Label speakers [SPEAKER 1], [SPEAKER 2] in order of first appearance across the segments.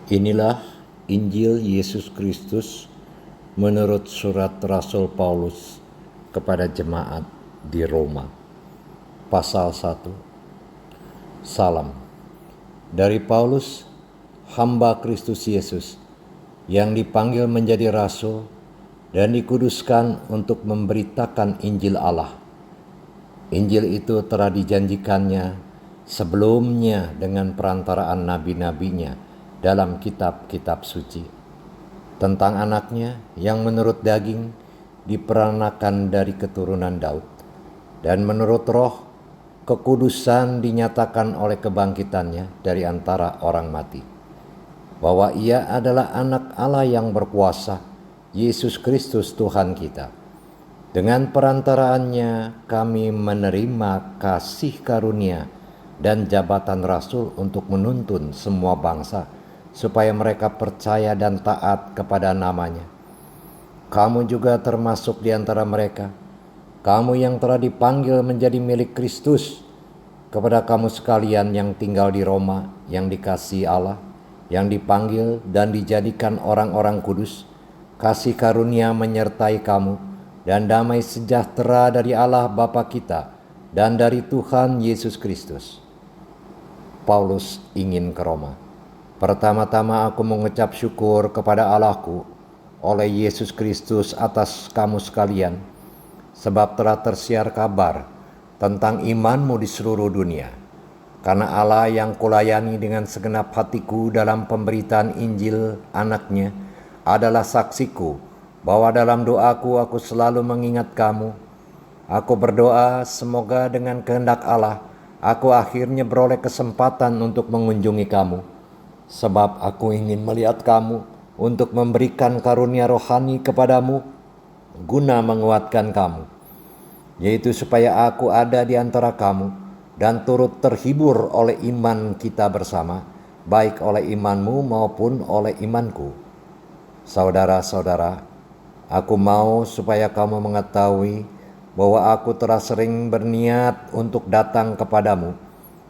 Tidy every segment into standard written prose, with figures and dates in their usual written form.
[SPEAKER 1] Inilah Injil Yesus Kristus menurut surat Rasul Paulus kepada jemaat di Roma. Pasal 1. Salam dari Paulus, hamba Kristus Yesus, yang dipanggil menjadi rasul dan dikuduskan untuk memberitakan Injil Allah. Injil itu telah dijanjikannya sebelumnya dengan perantaraan nabi-nabinya dalam kitab-kitab suci, tentang anaknya yang menurut daging diperanakan dari keturunan Daud, dan menurut roh kekudusan dinyatakan oleh kebangkitannya dari antara orang mati, bahwa ia adalah anak Allah yang berkuasa, Yesus Kristus Tuhan kita. Dengan perantaraannya kami menerima kasih karunia dan jabatan rasul untuk menuntun semua bangsa supaya mereka percaya dan taat kepada namanya. Kamu juga termasuk di antara mereka, kamu yang telah dipanggil menjadi milik Kristus. Kepada kamu sekalian yang tinggal di Roma, yang dikasihi Allah, yang dipanggil dan dijadikan orang-orang kudus, kasih karunia menyertai kamu, dan damai sejahtera dari Allah Bapa kita dan dari Tuhan Yesus Kristus. Paulus ingin ke Roma. Pertama-tama aku mengucap syukur kepada Allahku oleh Yesus Kristus atas kamu sekalian, sebab telah tersiar kabar tentang imanmu di seluruh dunia. Karena Allah yang kulayani dengan segenap hatiku dalam pemberitaan Injil anaknya adalah saksiku bahwa dalam doaku aku selalu mengingat kamu. Aku berdoa semoga dengan kehendak Allah aku akhirnya beroleh kesempatan untuk mengunjungi kamu, sebab aku ingin melihat kamu untuk memberikan karunia rohani kepadamu guna menguatkan kamu, yaitu supaya aku ada di antara kamu dan turut terhibur oleh iman kita bersama, baik oleh imanmu maupun oleh imanku. Saudara-saudara, aku mau supaya kamu mengetahui bahwa aku telah sering berniat untuk datang kepadamu,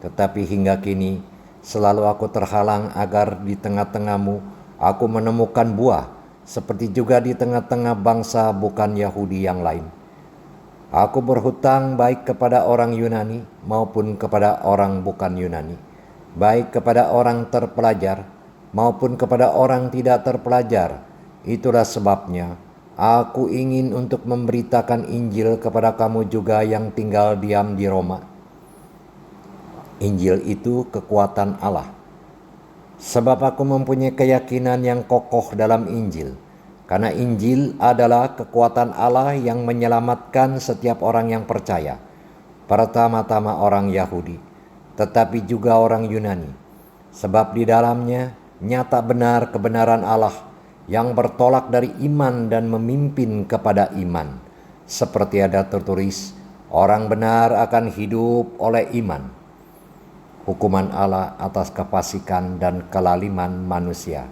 [SPEAKER 1] tetapi hingga kini selalu aku terhalang agar di tengah-tengahmu aku menemukan buah, seperti juga di tengah-tengah bangsa bukan Yahudi yang lain. Aku berhutang baik kepada orang Yunani maupun kepada orang bukan Yunani, baik kepada orang terpelajar maupun kepada orang tidak terpelajar. Itulah sebabnya aku ingin untuk memberitakan Injil kepada kamu juga yang tinggal diam di Roma. Injil itu kekuatan Allah. Sebab aku mempunyai keyakinan yang kokoh dalam Injil, karena Injil adalah kekuatan Allah yang menyelamatkan setiap orang yang percaya, pertama-tama orang Yahudi, tetapi juga orang Yunani. Sebab di dalamnya nyata benar kebenaran Allah yang bertolak dari iman dan memimpin kepada iman. Seperti ada tertulis, orang benar akan hidup oleh iman. Hukuman Allah atas kefasikan dan kelaliman manusia.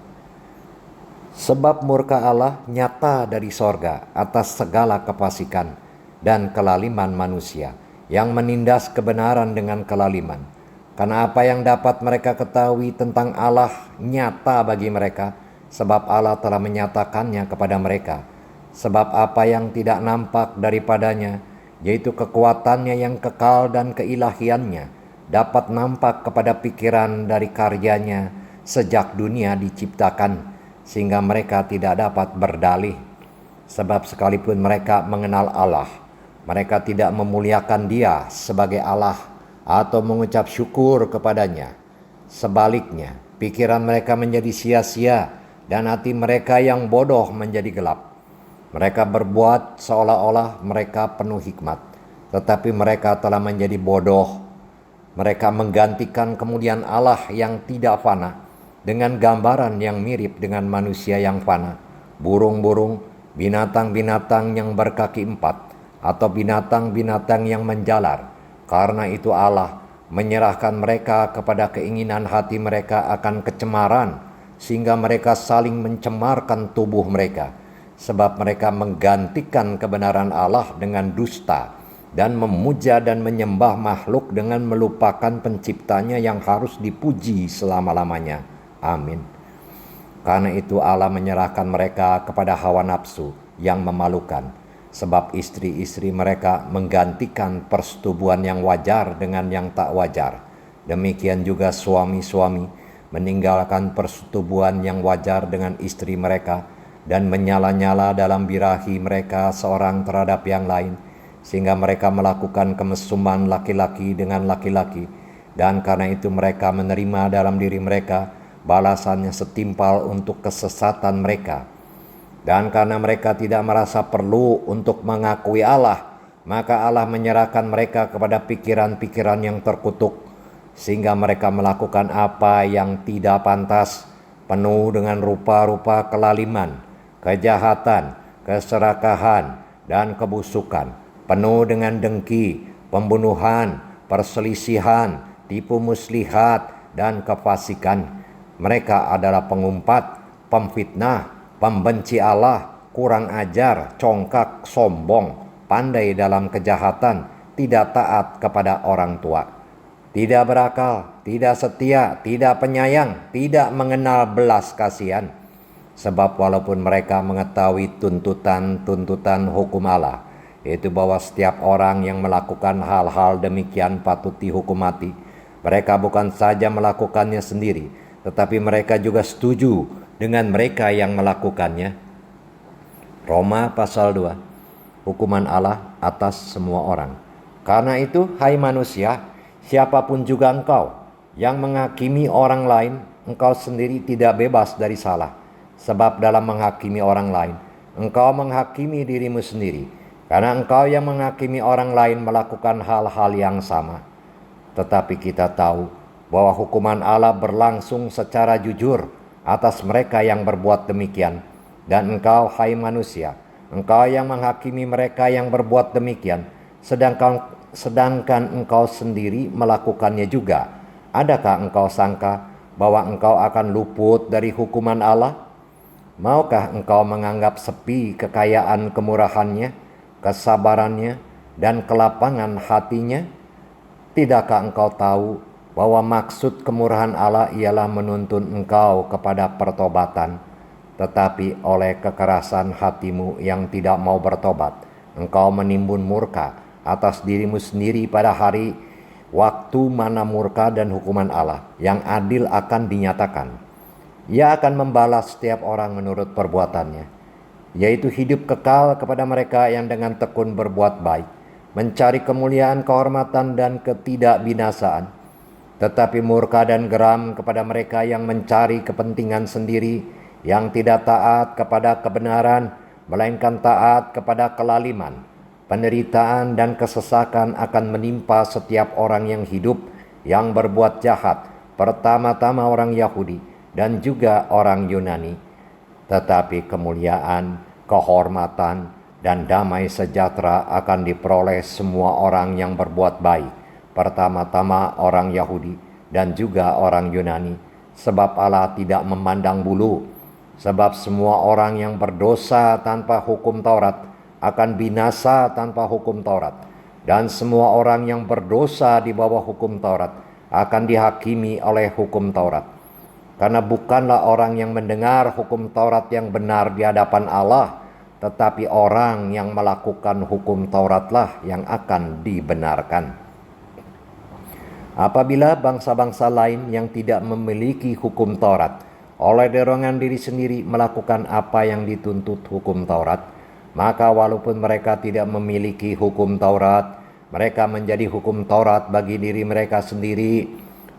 [SPEAKER 1] Sebab murka Allah nyata dari sorga atas segala kefasikan dan kelaliman manusia yang menindas kebenaran dengan kelaliman. Karena apa yang dapat mereka ketahui tentang Allah nyata bagi mereka, sebab Allah telah menyatakannya kepada mereka. Sebab apa yang tidak nampak daripadanya, yaitu kekuatannya yang kekal dan keilahiannya, dapat nampak kepada pikiran dari karyanya sejak dunia diciptakan, sehingga mereka tidak dapat berdalih. Sebab sekalipun mereka mengenal Allah, mereka tidak memuliakan Dia sebagai Allah atau mengucap syukur kepadanya. Sebaliknya, pikiran mereka menjadi sia-sia dan hati mereka yang bodoh menjadi gelap. Mereka berbuat seolah-olah mereka penuh hikmat, tetapi mereka telah menjadi bodoh. Mereka menggantikan kemuliaan Allah yang tidak fana dengan gambaran yang mirip dengan manusia yang fana, burung-burung, binatang-binatang yang berkaki empat, atau binatang-binatang yang menjalar. Karena itu Allah menyerahkan mereka kepada keinginan hati mereka akan kecemaran, sehingga mereka saling mencemarkan tubuh mereka. Sebab mereka menggantikan kebenaran Allah dengan dusta, dan memuja dan menyembah makhluk dengan melupakan penciptanya yang harus dipuji selama-lamanya. Amin. Karena itu Allah menyerahkan mereka kepada hawa nafsu yang memalukan, sebab istri-istri mereka menggantikan persetubuhan yang wajar dengan yang tak wajar. Demikian juga suami-suami meninggalkan persetubuhan yang wajar dengan istri mereka dan menyala-nyala dalam birahi mereka seorang terhadap yang lain, sehingga mereka melakukan kemesuman laki-laki dengan laki-laki, dan karena itu mereka menerima dalam diri mereka balasannya setimpal untuk kesesatan mereka. Dan karena mereka tidak merasa perlu untuk mengakui Allah, maka Allah menyerahkan mereka kepada pikiran-pikiran yang terkutuk, sehingga mereka melakukan apa yang tidak pantas, penuh dengan rupa-rupa kelaliman, kejahatan, keserakahan, dan kebusukan, penuh dengan dengki, pembunuhan, perselisihan, tipu muslihat, dan kefasikan. Mereka adalah pengumpat, pemfitnah, pembenci Allah, kurang ajar, congkak, sombong, pandai dalam kejahatan, tidak taat kepada orang tua, tidak berakal, tidak setia, tidak penyayang, tidak mengenal belas kasihan. Sebab walaupun mereka mengetahui tuntutan hukum Allah, yaitu bahwa setiap orang yang melakukan hal-hal demikian patut dihukum mati, mereka bukan saja melakukannya sendiri, tetapi mereka juga setuju dengan mereka yang melakukannya. Roma pasal 2, hukuman Allah atas semua orang. Karena itu, hai manusia, siapapun juga engkau yang menghakimi orang lain, engkau sendiri tidak bebas dari salah. Sebab dalam menghakimi orang lain, engkau menghakimi dirimu sendiri, karena engkau yang menghakimi orang lain melakukan hal-hal yang sama. Tetapi kita tahu bahwa hukuman Allah berlangsung secara jujur atas mereka yang berbuat demikian. Dan engkau, hai manusia, engkau yang menghakimi mereka yang berbuat demikian, sedangkan engkau sendiri melakukannya juga. Adakah engkau sangka bahwa engkau akan luput dari hukuman Allah? Maukah engkau menganggap sepi kekayaan kemurahannya, kesabarannya, dan kelapangan hatinya? Tidakkah engkau tahu bahwa maksud kemurahan Allah ialah menuntun engkau kepada pertobatan, tetapi oleh kekerasan hatimu yang tidak mau bertobat, engkau menimbun murka atas dirimu sendiri pada hari waktu mana murka dan hukuman Allah yang adil akan dinyatakan. Ia akan membalas setiap orang menurut perbuatannya, yaitu hidup kekal kepada mereka yang dengan tekun berbuat baik, mencari kemuliaan, kehormatan, dan ketidakbinasaan, tetapi murka dan geram kepada mereka yang mencari kepentingan sendiri, yang tidak taat kepada kebenaran, melainkan taat kepada kelaliman. Penderitaan dan kesesakan akan menimpa setiap orang yang hidup, yang berbuat jahat, pertama-tama orang Yahudi dan juga orang Yunani. Tetapi kemuliaan, kehormatan, dan damai sejahtera akan diperoleh semua orang yang berbuat baik, pertama-tama orang Yahudi dan juga orang Yunani. Sebab Allah tidak memandang bulu, sebab semua orang yang berdosa tanpa hukum Taurat akan binasa tanpa hukum Taurat, dan semua orang yang berdosa di bawah hukum Taurat akan dihakimi oleh hukum Taurat. Karena bukanlah orang yang mendengar hukum Taurat yang benar di hadapan Allah, tetapi orang yang melakukan hukum Tauratlah yang akan dibenarkan. Apabila bangsa-bangsa lain yang tidak memiliki hukum Taurat oleh dorongan diri sendiri melakukan apa yang dituntut hukum Taurat, maka walaupun mereka tidak memiliki hukum Taurat, mereka menjadi hukum Taurat bagi diri mereka sendiri.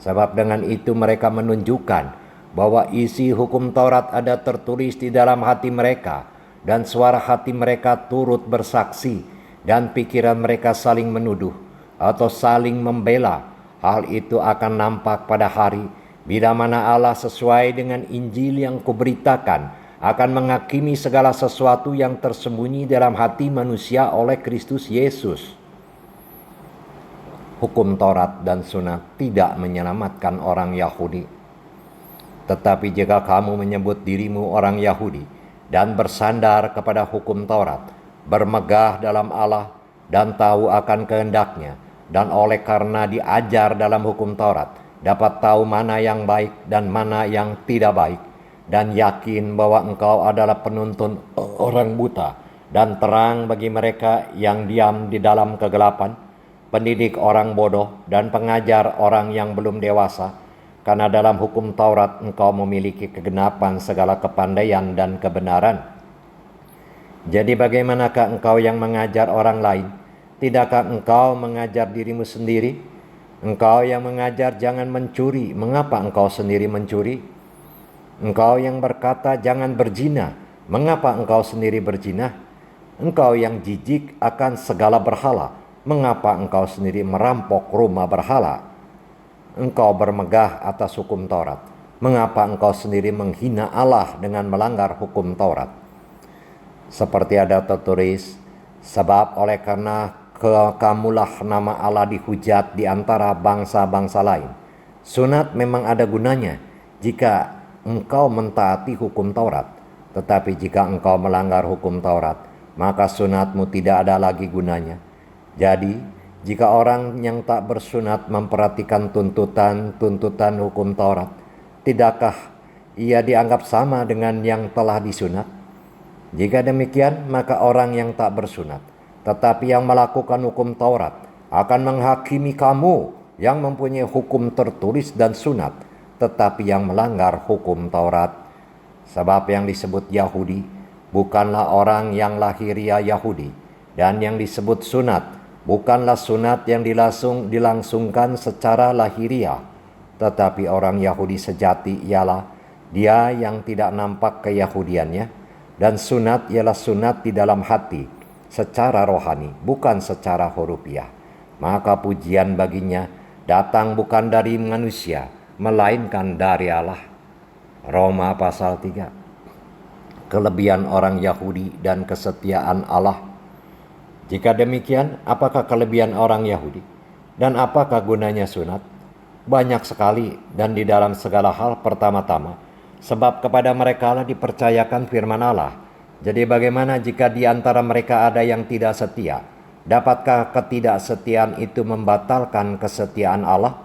[SPEAKER 1] Sebab dengan itu mereka menunjukkan bahwa isi hukum Taurat ada tertulis di dalam hati mereka, dan suara hati mereka turut bersaksi, dan pikiran mereka saling menuduh atau saling membela. Hal itu akan nampak pada hari bila mana Allah sesuai dengan Injil yang kuberitakan akan menghakimi segala sesuatu yang tersembunyi dalam hati manusia oleh Kristus Yesus. Hukum Taurat dan Sunat tidak menyelamatkan orang Yahudi. Tetapi jika kamu menyebut dirimu orang Yahudi dan bersandar kepada hukum Taurat, bermegah dalam Allah dan tahu akan kehendaknya, dan oleh karena diajar dalam hukum Taurat, dapat tahu mana yang baik dan mana yang tidak baik, dan yakin bahwa Engkau adalah penuntun orang buta dan terang bagi mereka yang diam di dalam kegelapan, pendidik orang bodoh dan pengajar orang yang belum dewasa, karena dalam hukum Taurat Engkau memiliki kegenapan segala kepandaian dan kebenaran. Jadi bagaimanakah Engkau yang mengajar orang lain? Tidakkah Engkau mengajar dirimu sendiri? Engkau yang mengajar jangan mencuri, mengapa Engkau sendiri mencuri? Engkau yang berkata jangan berzina, mengapa Engkau sendiri berzina? Engkau yang jijik akan segala berhala, mengapa Engkau sendiri merampok rumah berhala? Engkau bermegah atas hukum Taurat, mengapa Engkau sendiri menghina Allah dengan melanggar hukum Taurat? Seperti ada tertulis, sebab oleh karena kamulah nama Allah dihujat di antara bangsa-bangsa lain. Sunat memang ada gunanya jika engkau mentaati hukum Taurat, tetapi jika engkau melanggar hukum Taurat, maka sunatmu tidak ada lagi gunanya. Jadi, jika orang yang tak bersunat memperhatikan tuntutan hukum Taurat, tidakkah ia dianggap sama dengan yang telah disunat? Jika demikian, maka orang yang tak bersunat, tetapi yang melakukan hukum Taurat, akan menghakimi kamu yang mempunyai hukum tertulis dan sunat, tetapi yang melanggar hukum Taurat. Sebab yang disebut Yahudi bukanlah orang yang lahiriah Yahudi, dan yang disebut sunat bukanlah sunat yang dilangsungkan secara lahiriah, tetapi orang Yahudi sejati ialah dia yang tidak nampak keyahudiannya, dan sunat ialah sunat di dalam hati secara rohani, bukan secara hurufiah. Maka pujian baginya datang bukan dari manusia, melainkan dari Allah. Roma pasal 3. Kelebihan orang Yahudi dan kesetiaan Allah. Jika demikian, apakah kelebihan orang Yahudi? Dan apakah gunanya sunat? Banyak sekali, dan di dalam segala hal pertama-tama, sebab kepada mereka lah dipercayakan firman Allah. Jadi bagaimana jika di antara mereka ada yang tidak setia? Dapatkah ketidaksetiaan itu membatalkan kesetiaan Allah?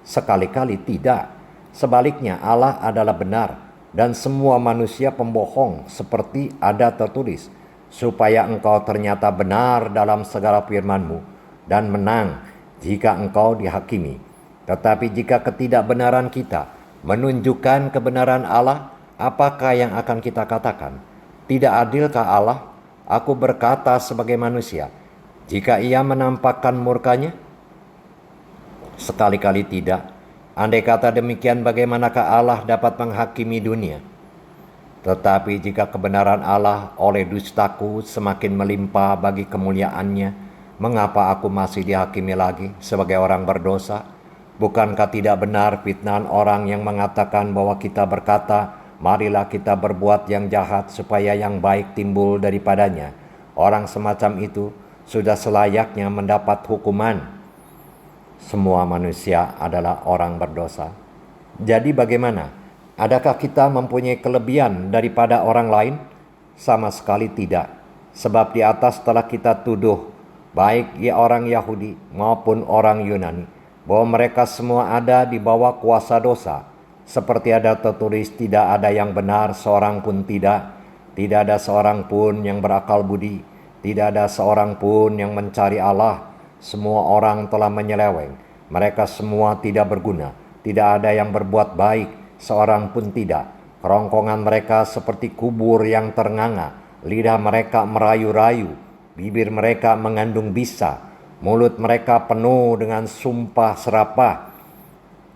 [SPEAKER 1] Sekali-kali tidak. Sebaliknya Allah adalah benar dan semua manusia pembohong, seperti ada tertulis, supaya engkau ternyata benar dalam segala firman-Mu dan menang jika engkau dihakimi. Tetapi jika ketidakbenaran kita menunjukkan kebenaran Allah, apakah yang akan kita katakan? Tidak adilkah Allah? Aku berkata sebagai manusia, jika ia menampakkan murkanya? Sekali-kali tidak. Andai kata demikian, bagaimanakah Allah dapat menghakimi dunia? Tetapi jika kebenaran Allah oleh dustaku semakin melimpah bagi kemuliaannya, mengapa aku masih dihakimi lagi sebagai orang berdosa? Bukankah tidak benar fitnahan orang yang mengatakan bahwa kita berkata, marilah kita berbuat yang jahat supaya yang baik timbul daripadanya? Orang semacam itu sudah selayaknya mendapat hukuman. Semua manusia adalah orang berdosa. Jadi bagaimana? Adakah kita mempunyai kelebihan daripada orang lain? Sama sekali tidak. Sebab di atas telah kita tuduh, baik orang Yahudi maupun orang Yunani, bahwa mereka semua ada di bawah kuasa dosa. Seperti ada tertulis, tidak ada yang benar seorang pun tidak. Tidak ada seorang pun yang berakal budi. Tidak ada seorang pun yang mencari Allah. Semua orang telah menyeleweng, mereka semua tidak berguna, tidak ada yang berbuat baik, seorang pun tidak. Kerongkongan mereka seperti kubur yang ternganga, lidah mereka merayu-rayu, bibir mereka mengandung bisa, mulut mereka penuh dengan sumpah serapah,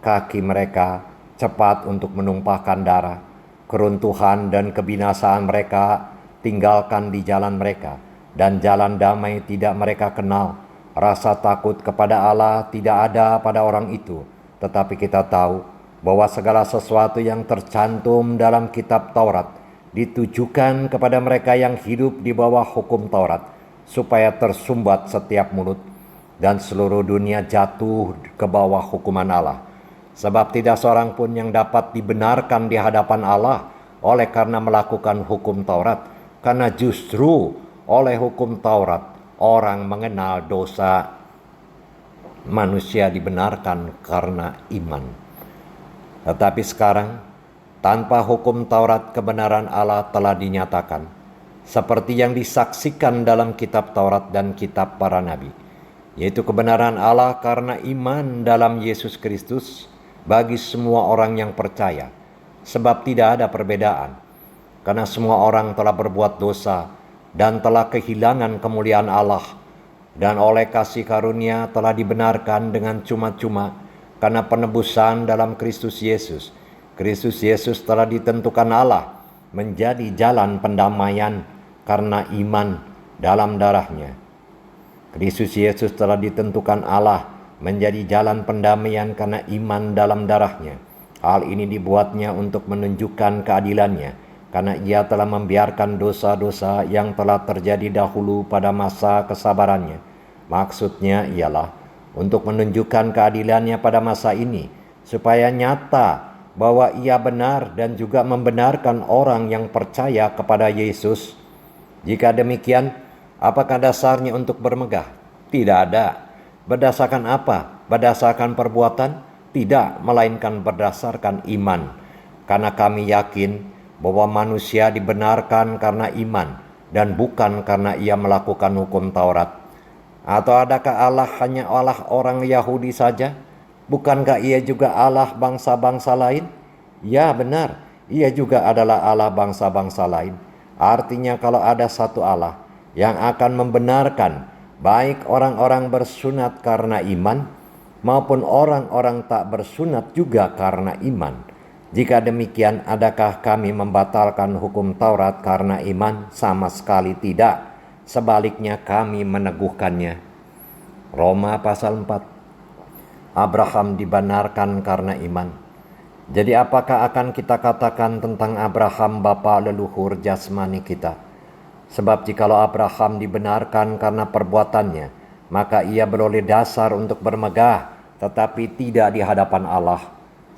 [SPEAKER 1] kaki mereka cepat untuk menumpahkan darah, keruntuhan dan kebinasaan mereka tinggalkan di jalan mereka, dan jalan damai tidak mereka kenal. Rasa takut kepada Allah tidak ada pada orang itu, tetapi kita tahu bahwa segala sesuatu yang tercantum dalam kitab Taurat ditujukan kepada mereka yang hidup di bawah hukum Taurat, supaya tersumbat setiap mulut dan seluruh dunia jatuh ke bawah hukuman Allah. Sebab tidak seorang pun yang dapat dibenarkan di hadapan Allah oleh karena melakukan hukum Taurat, karena justru oleh hukum Taurat orang mengenal dosa. Manusia dibenarkan karena iman. Tetapi sekarang Tanpa hukum Taurat kebenaran Allah telah dinyatakan, seperti yang disaksikan dalam kitab Taurat dan kitab para nabi, yaitu kebenaran Allah karena iman dalam Yesus Kristus bagi semua orang yang percaya, sebab tidak ada perbedaan, karena semua orang telah berbuat dosa dan telah kehilangan kemuliaan Allah, dan oleh kasih karunia telah dibenarkan dengan cuma-cuma karena penebusan dalam Kristus Yesus. Kristus Yesus telah ditentukan Allah menjadi jalan pendamaian karena iman dalam darahnya. Kristus Yesus telah ditentukan Allah menjadi jalan pendamaian karena iman dalam darahnya. Hal ini dibuatnya untuk menunjukkan keadilannya, karena ia telah membiarkan dosa-dosa yang telah terjadi dahulu pada masa kesabarannya. Maksudnya ialah untuk menunjukkan keadilannya pada masa ini, supaya nyata bahwa ia benar dan juga membenarkan orang yang percaya kepada Yesus. Jika demikian, apakah dasarnya untuk bermegah? Tidak ada. Berdasarkan apa? Berdasarkan perbuatan? Tidak, melainkan berdasarkan iman. Karena kami yakin bahwa manusia dibenarkan karena iman dan bukan karena ia melakukan hukum Taurat. Atau adakah Allah hanya Allah orang Yahudi saja? Bukankah ia juga Allah bangsa-bangsa lain? Ya benar, ia juga adalah Allah bangsa-bangsa lain. Artinya kalau ada satu Allah yang akan membenarkan baik orang-orang bersunat karena iman maupun orang-orang tak bersunat juga karena iman. Jika demikian, adakah kami membatalkan hukum Taurat karena iman? Sama sekali tidak. Sebaliknya kami meneguhkannya. Roma pasal 4. Abraham dibenarkan karena iman. Jadi apakah akan kita katakan tentang Abraham bapa leluhur jasmani kita? Sebab jikalau Abraham dibenarkan karena perbuatannya, maka ia beroleh dasar untuk bermegah, tetapi tidak di hadapan Allah.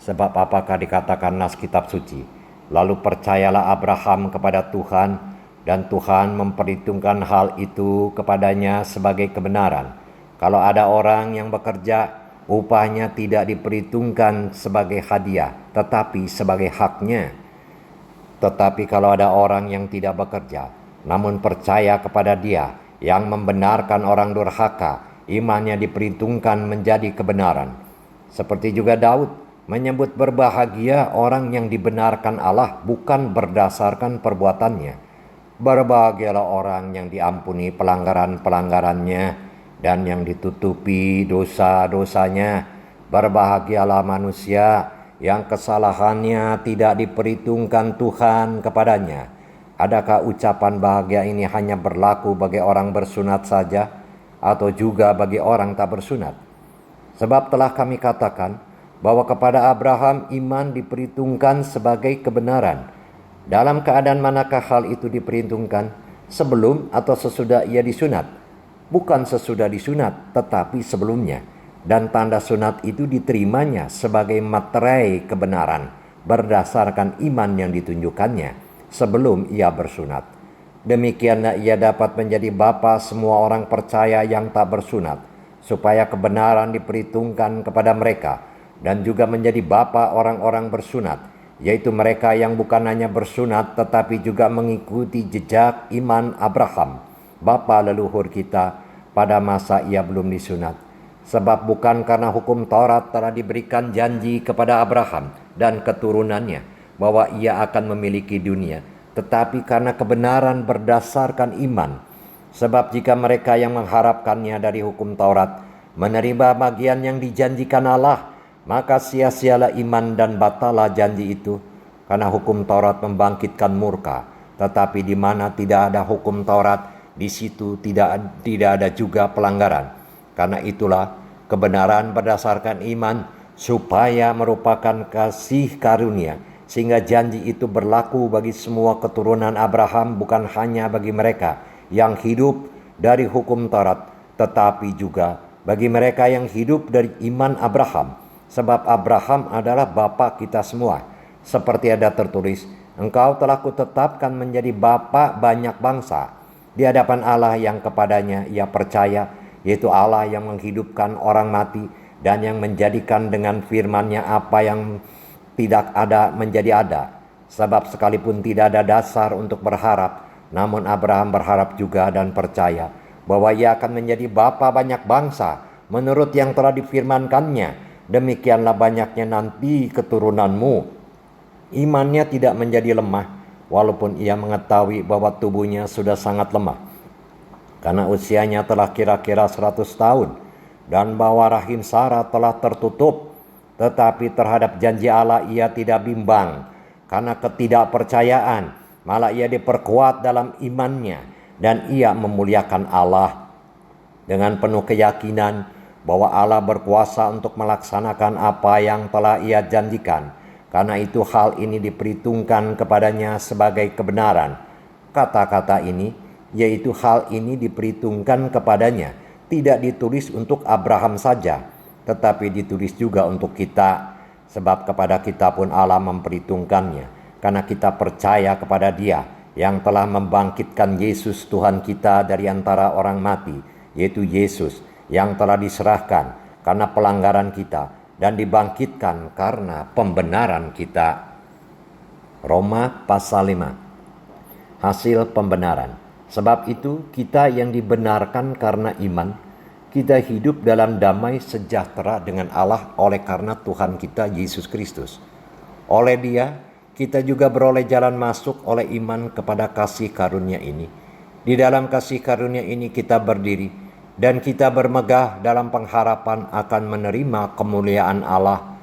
[SPEAKER 1] Sebab apakah dikatakan nas kitab suci? Lalu percayalah Abraham kepada Tuhan, dan Tuhan memperhitungkan hal itu kepadanya sebagai kebenaran. Kalau ada orang yang bekerja, upahnya tidak diperhitungkan sebagai hadiah, tetapi sebagai haknya. Tetapi kalau ada orang yang tidak bekerja, namun percaya kepada Dia yang membenarkan orang durhaka, imannya diperhitungkan menjadi kebenaran. Seperti juga Daud menyebut berbahagia orang yang dibenarkan Allah bukan berdasarkan perbuatannya. Berbahagialah orang yang diampuni pelanggaran-pelanggarannya dan yang ditutupi dosa-dosanya. Berbahagialah manusia yang kesalahannya tidak diperhitungkan Tuhan kepadanya. Adakah ucapan bahagia ini hanya berlaku bagi orang bersunat saja, atau juga bagi orang tak bersunat? Sebab telah kami katakan bahwa kepada Abraham iman diperhitungkan sebagai kebenaran. Dalam keadaan manakah hal itu diperhitungkan? Sebelum atau sesudah ia disunat? Bukan sesudah disunat, tetapi sebelumnya. Dan tanda sunat itu diterimanya sebagai materai kebenaran berdasarkan iman yang ditunjukkannya sebelum ia bersunat. Demikianlah ia dapat menjadi bapa semua orang percaya yang tak bersunat, supaya kebenaran diperhitungkan kepada mereka, dan juga menjadi bapa orang-orang bersunat, yaitu mereka yang bukan hanya bersunat tetapi juga mengikuti jejak iman Abraham, bapa leluhur kita, pada masa ia belum disunat. Sebab bukan karena hukum Taurat telah diberikan janji kepada Abraham dan keturunannya bahwa ia akan memiliki dunia, tetapi karena kebenaran berdasarkan iman. Sebab jika mereka yang mengharapkannya dari hukum Taurat menerima bagian yang dijanjikan Allah, maka sia-sialah iman dan batalah janji itu. Karena hukum Taurat membangkitkan murka, tetapi di mana tidak ada hukum Taurat, di situ tidak ada juga pelanggaran. Karena itulah kebenaran berdasarkan iman, supaya merupakan kasih karunia, sehingga janji itu berlaku bagi semua keturunan Abraham, bukan hanya bagi mereka yang hidup dari hukum Taurat, tetapi juga bagi mereka yang hidup dari iman Abraham. Sebab Abraham adalah bapa kita semua. Seperti ada tertulis, engkau telah kutetapkan menjadi bapa banyak bangsa di hadapan Allah yang kepadanya ia percaya, yaitu Allah yang menghidupkan orang mati dan yang menjadikan dengan firman-Nya apa yang tidak ada menjadi ada. Sebab sekalipun tidak ada dasar untuk berharap, namun Abraham berharap juga dan percaya bahwa ia akan menjadi bapa banyak bangsa menurut yang telah difirmankannya. Demikianlah banyaknya nanti keturunanmu. Imannya tidak menjadi lemah, walaupun ia mengetahui bahwa tubuhnya sudah sangat lemah, karena usianya telah kira-kira 100 tahun, dan bahwa rahim Sarah telah tertutup. Tetapi terhadap janji Allah ia tidak bimbang, karena ketidakpercayaan, malah ia diperkuat dalam imannya, dan ia memuliakan Allah dengan penuh keyakinan bahwa Allah berkuasa untuk melaksanakan apa yang telah ia janjikan. Karena itu hal ini diperhitungkan kepadanya sebagai kebenaran. Kata-kata ini, yaitu hal ini diperhitungkan kepadanya, tidak ditulis untuk Abraham saja, tetapi ditulis juga untuk kita. Sebab kepada kita pun Allah memperhitungkannya, karena kita percaya kepada Dia yang telah membangkitkan Yesus Tuhan kita dari antara orang mati, yaitu Yesus yang telah diserahkan karena pelanggaran kita dan dibangkitkan karena pembenaran kita. Roma pasal 5. Hasil pembenaran. Sebab itu kita yang dibenarkan karena iman, kita hidup dalam damai sejahtera dengan Allah oleh karena Tuhan kita Yesus Kristus. Oleh Dia kita juga beroleh jalan masuk oleh iman kepada kasih karunia ini. Di dalam kasih karunia ini kita berdiri, dan kita bermegah dalam pengharapan akan menerima kemuliaan Allah.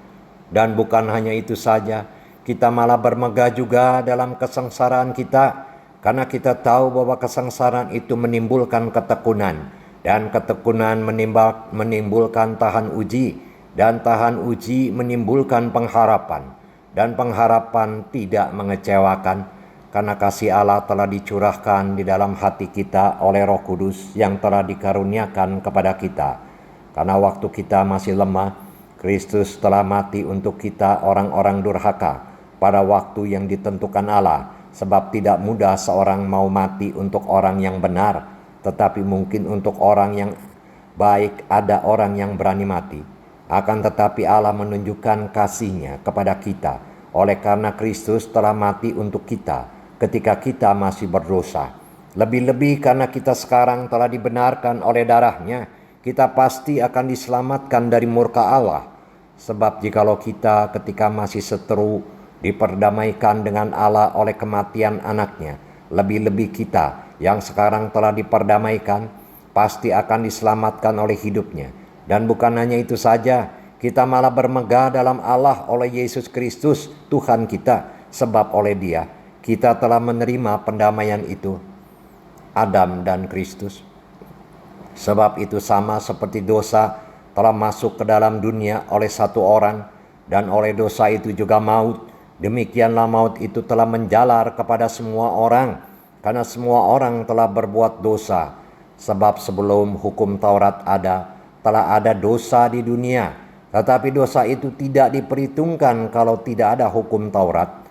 [SPEAKER 1] Dan bukan hanya itu saja, kita malah bermegah juga dalam kesengsaraan kita, karena kita tahu bahwa kesengsaraan itu menimbulkan ketekunan, dan ketekunan menimbulkan tahan uji, dan tahan uji menimbulkan pengharapan, dan pengharapan tidak mengecewakan, karena kasih Allah telah dicurahkan di dalam hati kita oleh Roh Kudus yang telah dikaruniakan kepada kita. Karena waktu kita masih lemah, Kristus telah mati untuk kita orang-orang durhaka pada waktu yang ditentukan Allah. Sebab tidak mudah seorang mau mati untuk orang yang benar, tetapi mungkin untuk orang yang baik ada orang yang berani mati. Akan tetapi Allah menunjukkan kasih-Nya kepada kita oleh karena Kristus telah mati untuk kita ketika kita masih berdosa. Lebih-lebih karena kita sekarang telah dibenarkan oleh darah-Nya, kita pasti akan diselamatkan dari murka Allah. Sebab jikalau kita ketika masih seteru diperdamaikan dengan Allah oleh kematian anak-Nya, lebih-lebih kita yang sekarang telah diperdamaikan pasti akan diselamatkan oleh hidup-Nya. Dan bukan hanya itu saja, kita malah bermegah dalam Allah oleh Yesus Kristus Tuhan kita, sebab oleh Dia kita telah menerima pendamaian itu, Adam dan Kristus. Sebab itu sama seperti dosa telah masuk ke dalam dunia oleh satu orang, dan oleh dosa itu juga maut, demikianlah maut itu telah menjalar kepada semua orang, karena semua orang telah berbuat dosa. Sebab sebelum hukum Taurat ada, telah ada dosa di dunia, tetapi dosa itu tidak diperhitungkan kalau tidak ada hukum Taurat.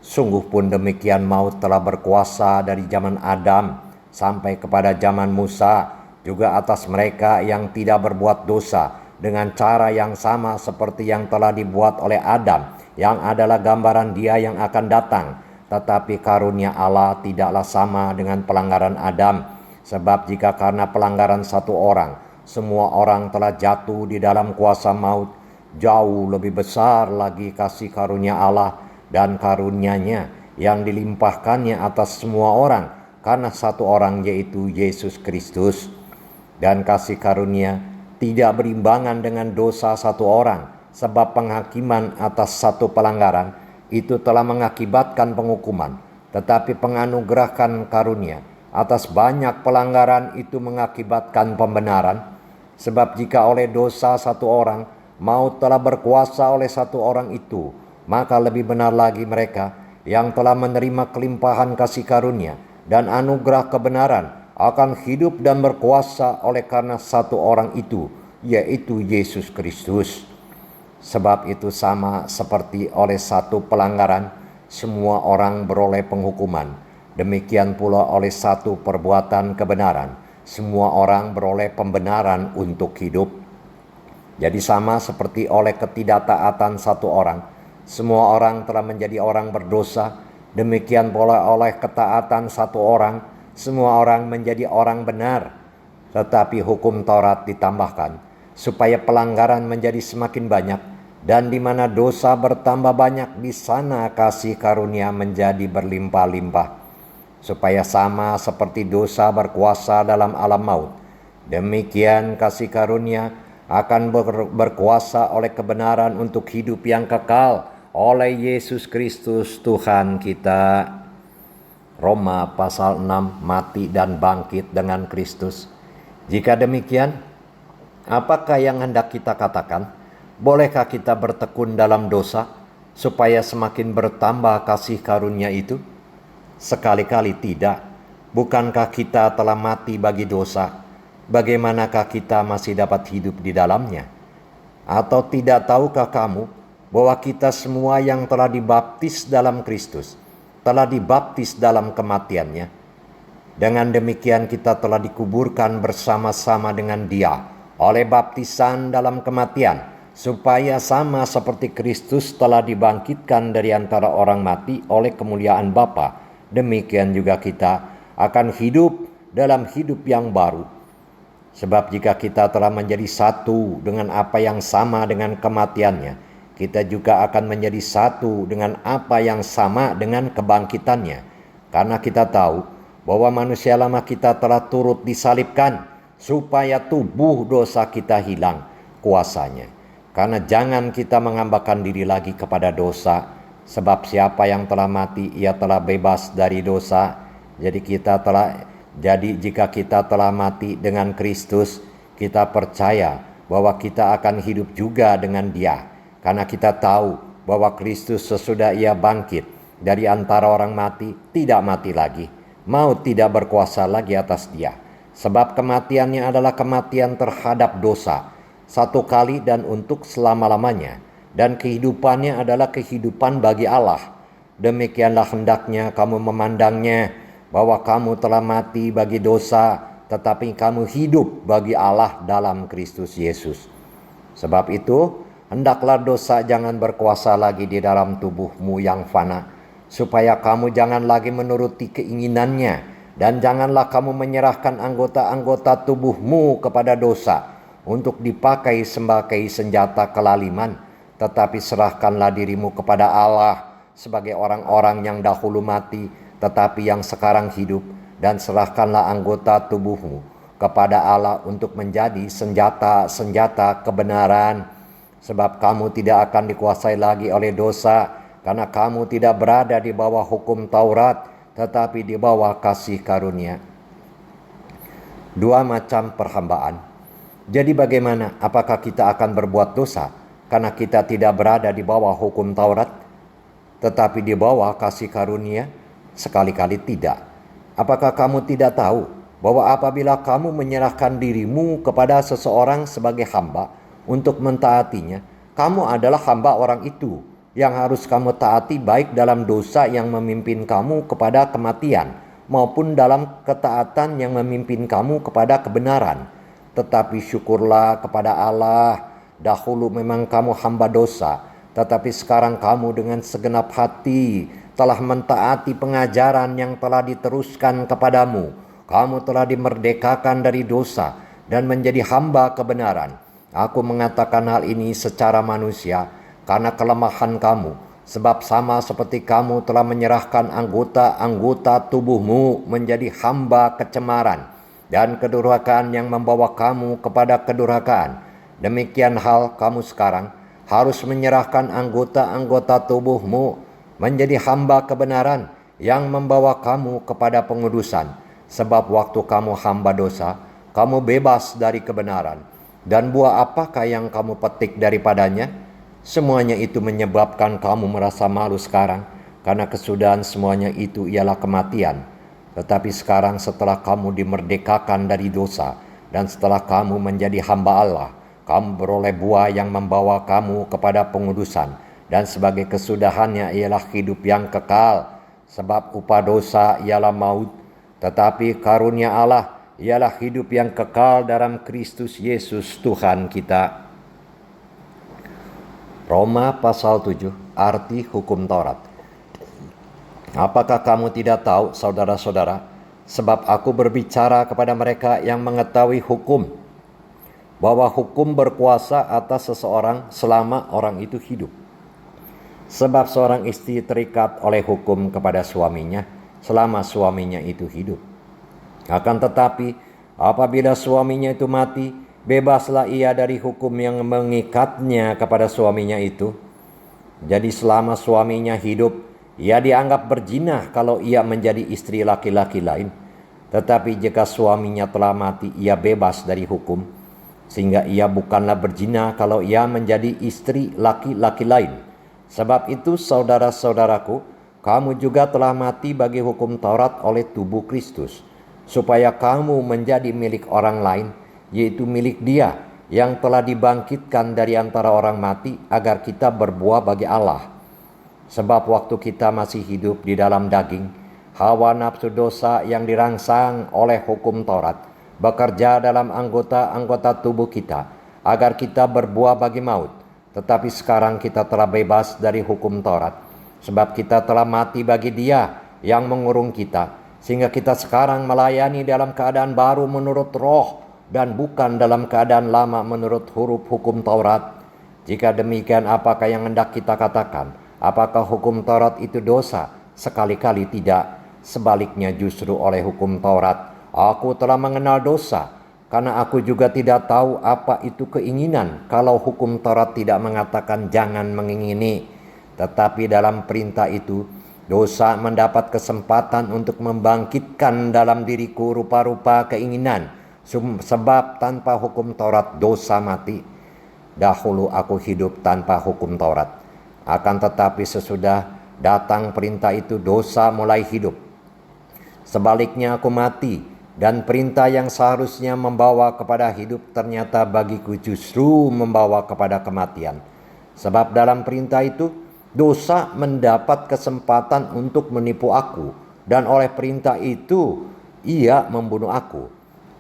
[SPEAKER 1] Sungguh pun demikian maut telah berkuasa dari zaman Adam sampai kepada zaman Musa, juga atas mereka yang tidak berbuat dosa, dengan cara yang sama seperti yang telah dibuat oleh Adam, yang adalah gambaran Dia yang akan datang. Tetapi karunia Allah tidaklah sama dengan pelanggaran Adam. Sebab jika karena pelanggaran satu orang, semua orang telah jatuh di dalam kuasa maut, jauh lebih besar lagi kasih karunia Allah dan karunia-Nya yang dilimpahkannya atas semua orang karena satu orang, yaitu Yesus Kristus. Dan kasih karunia tidak berimbangan dengan dosa satu orang, sebab penghakiman atas satu pelanggaran itu telah mengakibatkan penghukuman, tetapi penganugerahan karunia atas banyak pelanggaran itu mengakibatkan pembenaran. Sebab jika oleh dosa satu orang maut telah berkuasa oleh satu orang itu, maka lebih benar lagi mereka yang telah menerima kelimpahan kasih karunia dan anugerah kebenaran akan hidup dan berkuasa oleh karena satu orang itu, yaitu Yesus Kristus. Sebab itu sama seperti oleh satu pelanggaran semua orang beroleh penghukuman, demikian pula oleh satu perbuatan kebenaran semua orang beroleh pembenaran untuk hidup. Jadi sama seperti oleh ketidaktaatan satu orang semua orang telah menjadi orang berdosa. Demikian pula oleh ketaatan satu orang, semua orang menjadi orang benar. Tetapi hukum Taurat ditambahkan, supaya pelanggaran menjadi semakin banyak, dan di mana dosa bertambah banyak, di sana kasih karunia menjadi berlimpah-limpah. Supaya sama seperti dosa berkuasa dalam alam maut, demikian kasih karunia akan berkuasa oleh kebenaran untuk hidup yang kekal oleh Yesus Kristus Tuhan kita. Roma pasal 6, mati dan bangkit dengan Kristus. Jika demikian, apakah yang hendak kita katakan? Bolehkah kita bertekun dalam dosa supaya semakin bertambah kasih karunia itu? Sekali-kali tidak. Bukankah kita telah mati bagi dosa? Bagaimanakah kita masih dapat hidup di dalamnya? Atau tidak tahukah kamu bahwa kita semua yang telah dibaptis dalam Kristus telah dibaptis dalam kematiannya? Dengan demikian kita telah dikuburkan bersama-sama dengan Dia oleh baptisan dalam kematian, supaya sama seperti Kristus telah dibangkitkan dari antara orang mati oleh kemuliaan Bapa, demikian juga kita akan hidup dalam hidup yang baru. Sebab jika kita telah menjadi satu dengan apa yang sama dengan kematiannya, kita juga akan menjadi satu dengan apa yang sama dengan kebangkitannya. Karena kita tahu bahwa manusia lama kita telah turut disalibkan, supaya tubuh dosa kita hilang kuasanya. Karena jangan kita menghambakan diri lagi kepada dosa, sebab siapa yang telah mati, ia telah bebas dari dosa. Jadi jika kita telah mati dengan Kristus, kita percaya bahwa kita akan hidup juga dengan Dia. Karena kita tahu bahwa Kristus sesudah Ia bangkit dari antara orang mati, tidak mati lagi. Maut tidak berkuasa lagi atas Dia. Sebab kematiannya adalah kematian terhadap dosa, satu kali dan untuk selama-lamanya. Dan kehidupannya adalah kehidupan bagi Allah. Demikianlah hendaknya kamu memandangnya, bahwa kamu telah mati bagi dosa, tetapi kamu hidup bagi Allah dalam Kristus Yesus. Sebab itu, hendaklah dosa jangan berkuasa lagi di dalam tubuhmu yang fana, supaya kamu jangan lagi menuruti keinginannya, dan janganlah kamu menyerahkan anggota-anggota tubuhmu kepada dosa, untuk dipakai sebagai senjata kelaliman, tetapi serahkanlah dirimu kepada Allah sebagai orang-orang yang dahulu mati, tetapi yang sekarang hidup, dan serahkanlah anggota tubuhmu kepada Allah untuk menjadi senjata-senjata kebenaran. Sebab kamu tidak akan dikuasai lagi oleh dosa, karena kamu tidak berada di bawah hukum Taurat, tetapi di bawah kasih karunia. Dua macam perhambaan. Jadi bagaimana? Apakah kita akan berbuat dosa karena kita tidak berada di bawah hukum Taurat, tetapi di bawah kasih karunia? Sekali-kali tidak. Apakah kamu tidak tahu bahwa apabila kamu menyerahkan dirimu kepada seseorang sebagai hamba untuk mentaatinya, kamu adalah hamba orang itu yang harus kamu taati, baik dalam dosa yang memimpin kamu kepada kematian, maupun dalam ketaatan yang memimpin kamu kepada kebenaran. Tetapi syukurlah kepada Allah, dahulu memang kamu hamba dosa, tetapi sekarang kamu dengan segenap hati telah mentaati pengajaran yang telah diteruskan kepadamu. Kamu telah dimerdekakan dari dosa dan menjadi hamba kebenaran. Aku mengatakan hal ini secara manusia karena kelemahan kamu, sebab sama seperti kamu telah menyerahkan anggota-anggota tubuhmu menjadi hamba kecemaran dan kedurhakaan yang membawa kamu kepada kedurhakaan. Demikian hal kamu sekarang harus menyerahkan anggota-anggota tubuhmu menjadi hamba kebenaran yang membawa kamu kepada pengudusan. Sebab waktu kamu hamba dosa, kamu bebas dari kebenaran. Dan buah apakah yang kamu petik daripadanya? Semuanya itu menyebabkan kamu merasa malu sekarang, karena kesudahan semuanya itu ialah kematian. Tetapi sekarang setelah kamu dimerdekakan dari dosa, dan setelah kamu menjadi hamba Allah, kamu beroleh buah yang membawa kamu kepada pengudusan. Dan sebagai kesudahannya ialah hidup yang kekal. Sebab upah dosa ialah maut, tetapi karunia Allah ialah hidup yang kekal dalam Kristus Yesus Tuhan kita. Roma pasal 7 arti hukum Taurat. Apakah kamu tidak tahu, saudara-saudara, sebab aku berbicara kepada mereka yang mengetahui hukum, bahwa hukum berkuasa atas seseorang selama orang itu hidup. Sebab seorang istri terikat oleh hukum kepada suaminya selama suaminya itu hidup. Akan tetapi, apabila suaminya itu mati, bebaslah ia dari hukum yang mengikatnya kepada suaminya itu. Jadi selama suaminya hidup, ia dianggap berzina kalau ia menjadi istri laki-laki lain. Tetapi jika suaminya telah mati, ia bebas dari hukum, sehingga ia bukanlah berzina kalau ia menjadi istri laki-laki lain. Sebab itu, saudara-saudaraku, kamu juga telah mati bagi hukum Taurat oleh tubuh Kristus, supaya kamu menjadi milik orang lain, yaitu milik Dia yang telah dibangkitkan dari antara orang mati, agar kita berbuah bagi Allah. Sebab waktu kita masih hidup di dalam daging, hawa nafsu dosa yang dirangsang oleh hukum Taurat bekerja dalam anggota-anggota tubuh kita, agar kita berbuah bagi maut. Tetapi sekarang kita telah bebas dari hukum Taurat, sebab kita telah mati bagi Dia yang mengurung kita, sehingga kita sekarang melayani dalam keadaan baru menurut roh, dan bukan dalam keadaan lama menurut huruf hukum Taurat. Jika demikian, apakah yang hendak kita katakan? Apakah hukum Taurat itu dosa? Sekali-kali tidak. Sebaliknya, justru oleh hukum Taurat aku telah mengenal dosa, karena aku juga tidak tahu apa itu keinginan, kalau hukum Taurat tidak mengatakan jangan mengingini. Tetapi dalam perintah itu, dosa mendapat kesempatan untuk membangkitkan dalam diriku rupa-rupa keinginan. Sebab tanpa hukum Taurat dosa mati. Dahulu aku hidup tanpa hukum Taurat. Akan tetapi sesudah datang perintah itu, dosa mulai hidup. Sebaliknya aku mati, dan perintah yang seharusnya membawa kepada hidup ternyata bagiku justru membawa kepada kematian. Sebab dalam perintah itu, dosa mendapat kesempatan untuk menipu aku, dan oleh perintah itu ia membunuh aku.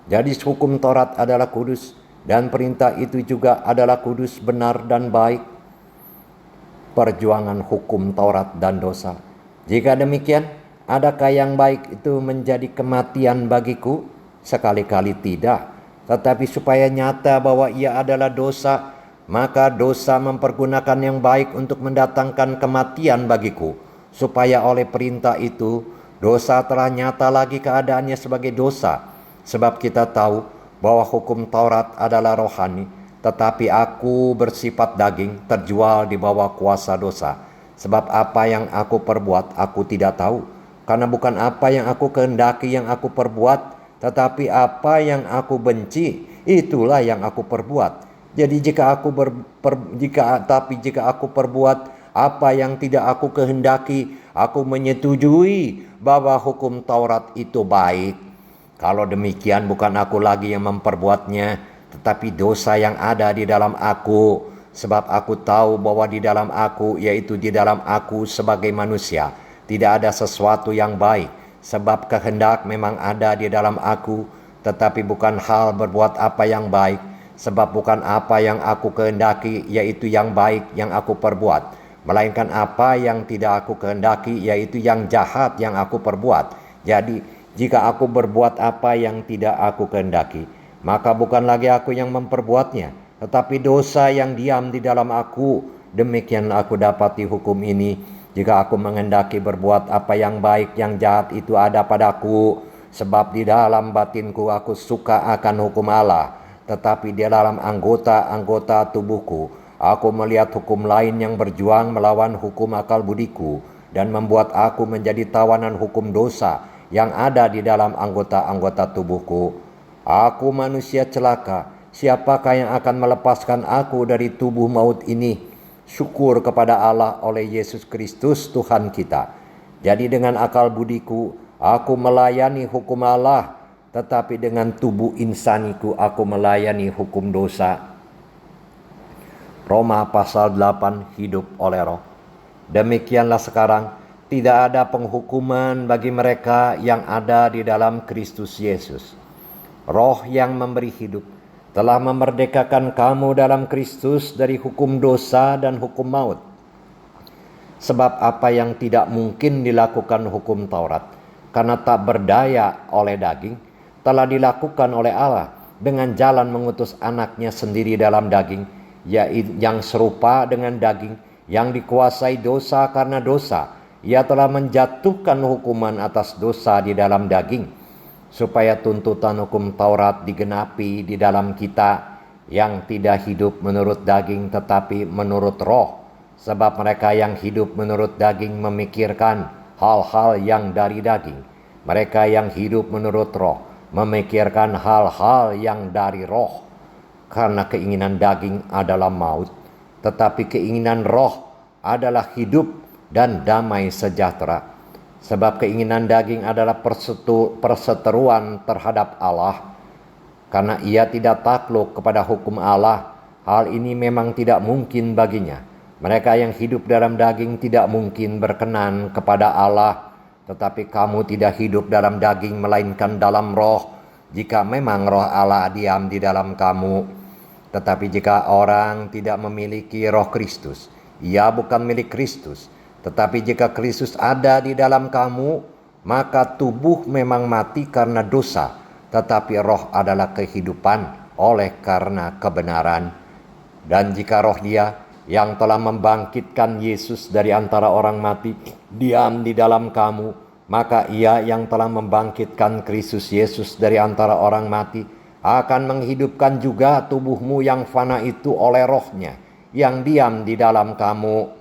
[SPEAKER 1] Jadi hukum Taurat adalah kudus, dan perintah itu juga adalah kudus, benar, dan baik. Perjuangan hukum Taurat dan dosa. Jika demikian, adakah yang baik itu menjadi kematian bagiku? Sekali-kali tidak. Tetapi supaya nyata bahwa ia adalah dosa, maka dosa mempergunakan yang baik untuk mendatangkan kematian bagiku. Supaya oleh perintah itu, dosa telah nyata lagi keadaannya sebagai dosa. Sebab kita tahu bahwa hukum Taurat adalah rohani, tetapi aku bersifat daging, terjual di bawah kuasa dosa. Sebab apa yang aku perbuat, aku tidak tahu. Karena bukan apa yang aku kehendaki yang aku perbuat, tetapi apa yang aku benci, itulah yang aku perbuat. Jadi jika aku perbuat apa yang tidak aku kehendaki, aku menyetujui bahwa hukum Taurat itu baik. Kalau demikian, bukan aku lagi yang memperbuatnya, tetapi dosa yang ada di dalam aku. Sebab aku tahu bahwa di dalam aku, yaitu di dalam aku sebagai manusia, tidak ada sesuatu yang baik. Sebab kehendak memang ada di dalam aku, tetapi bukan hal berbuat apa yang baik. Sebab bukan apa yang aku kehendaki, yaitu yang baik yang aku perbuat, melainkan apa yang tidak aku kehendaki, yaitu yang jahat yang aku perbuat. Jadi jika aku berbuat apa yang tidak aku kehendaki, maka bukan lagi aku yang memperbuatnya, tetapi dosa yang diam di dalam aku. Demikianlah aku dapati hukum ini. Jika aku menghendaki berbuat apa yang baik, yang jahat itu ada padaku. Sebab di dalam batinku aku suka akan hukum Allah, tetapi di dalam anggota-anggota tubuhku aku melihat hukum lain yang berjuang melawan hukum akal budiku, dan membuat aku menjadi tawanan hukum dosa yang ada di dalam anggota-anggota tubuhku. Aku manusia celaka, siapakah yang akan melepaskan aku dari tubuh maut ini? Syukur kepada Allah oleh Yesus Kristus Tuhan kita. Jadi dengan akal budiku aku melayani hukum Allah, tetapi dengan tubuh insaniku aku melayani hukum dosa. Roma pasal 8, hidup oleh roh. Demikianlah sekarang, tidak ada penghukuman bagi mereka yang ada di dalam Kristus Yesus. Roh yang memberi hidup telah memerdekakan kamu dalam Kristus dari hukum dosa dan hukum maut. Sebab apa yang tidak mungkin dilakukan hukum Taurat karena tak berdaya oleh daging, telah dilakukan oleh Allah dengan jalan mengutus anaknya sendiri dalam daging, yang serupa dengan daging, yang dikuasai dosa karena dosa. Ia telah menjatuhkan hukuman atas dosa di dalam daging, supaya tuntutan hukum Taurat digenapi di dalam kita yang tidak hidup menurut daging tetapi menurut roh. Sebab mereka yang hidup menurut daging memikirkan hal-hal yang dari daging. Mereka yang hidup menurut roh memikirkan hal-hal yang dari roh. Karena keinginan daging adalah maut, tetapi keinginan roh adalah hidup dan damai sejahtera. Sebab keinginan daging adalah perseteruan terhadap Allah, karena ia tidak takluk kepada hukum Allah. Hal ini memang tidak mungkin baginya. Mereka yang hidup dalam daging tidak mungkin berkenan kepada Allah. Tetapi kamu tidak hidup dalam daging melainkan dalam roh, jika memang roh Allah diam di dalam kamu. Tetapi jika orang tidak memiliki roh Kristus, ia bukan milik Kristus. Tetapi jika Kristus ada di dalam kamu, maka tubuh memang mati karena dosa, tetapi roh adalah kehidupan oleh karena kebenaran. Dan jika roh Dia yang telah membangkitkan Yesus dari antara orang mati diam di dalam kamu, maka Ia yang telah membangkitkan Kristus Yesus dari antara orang mati akan menghidupkan juga tubuhmu yang fana itu oleh roh-Nya yang diam di dalam kamu.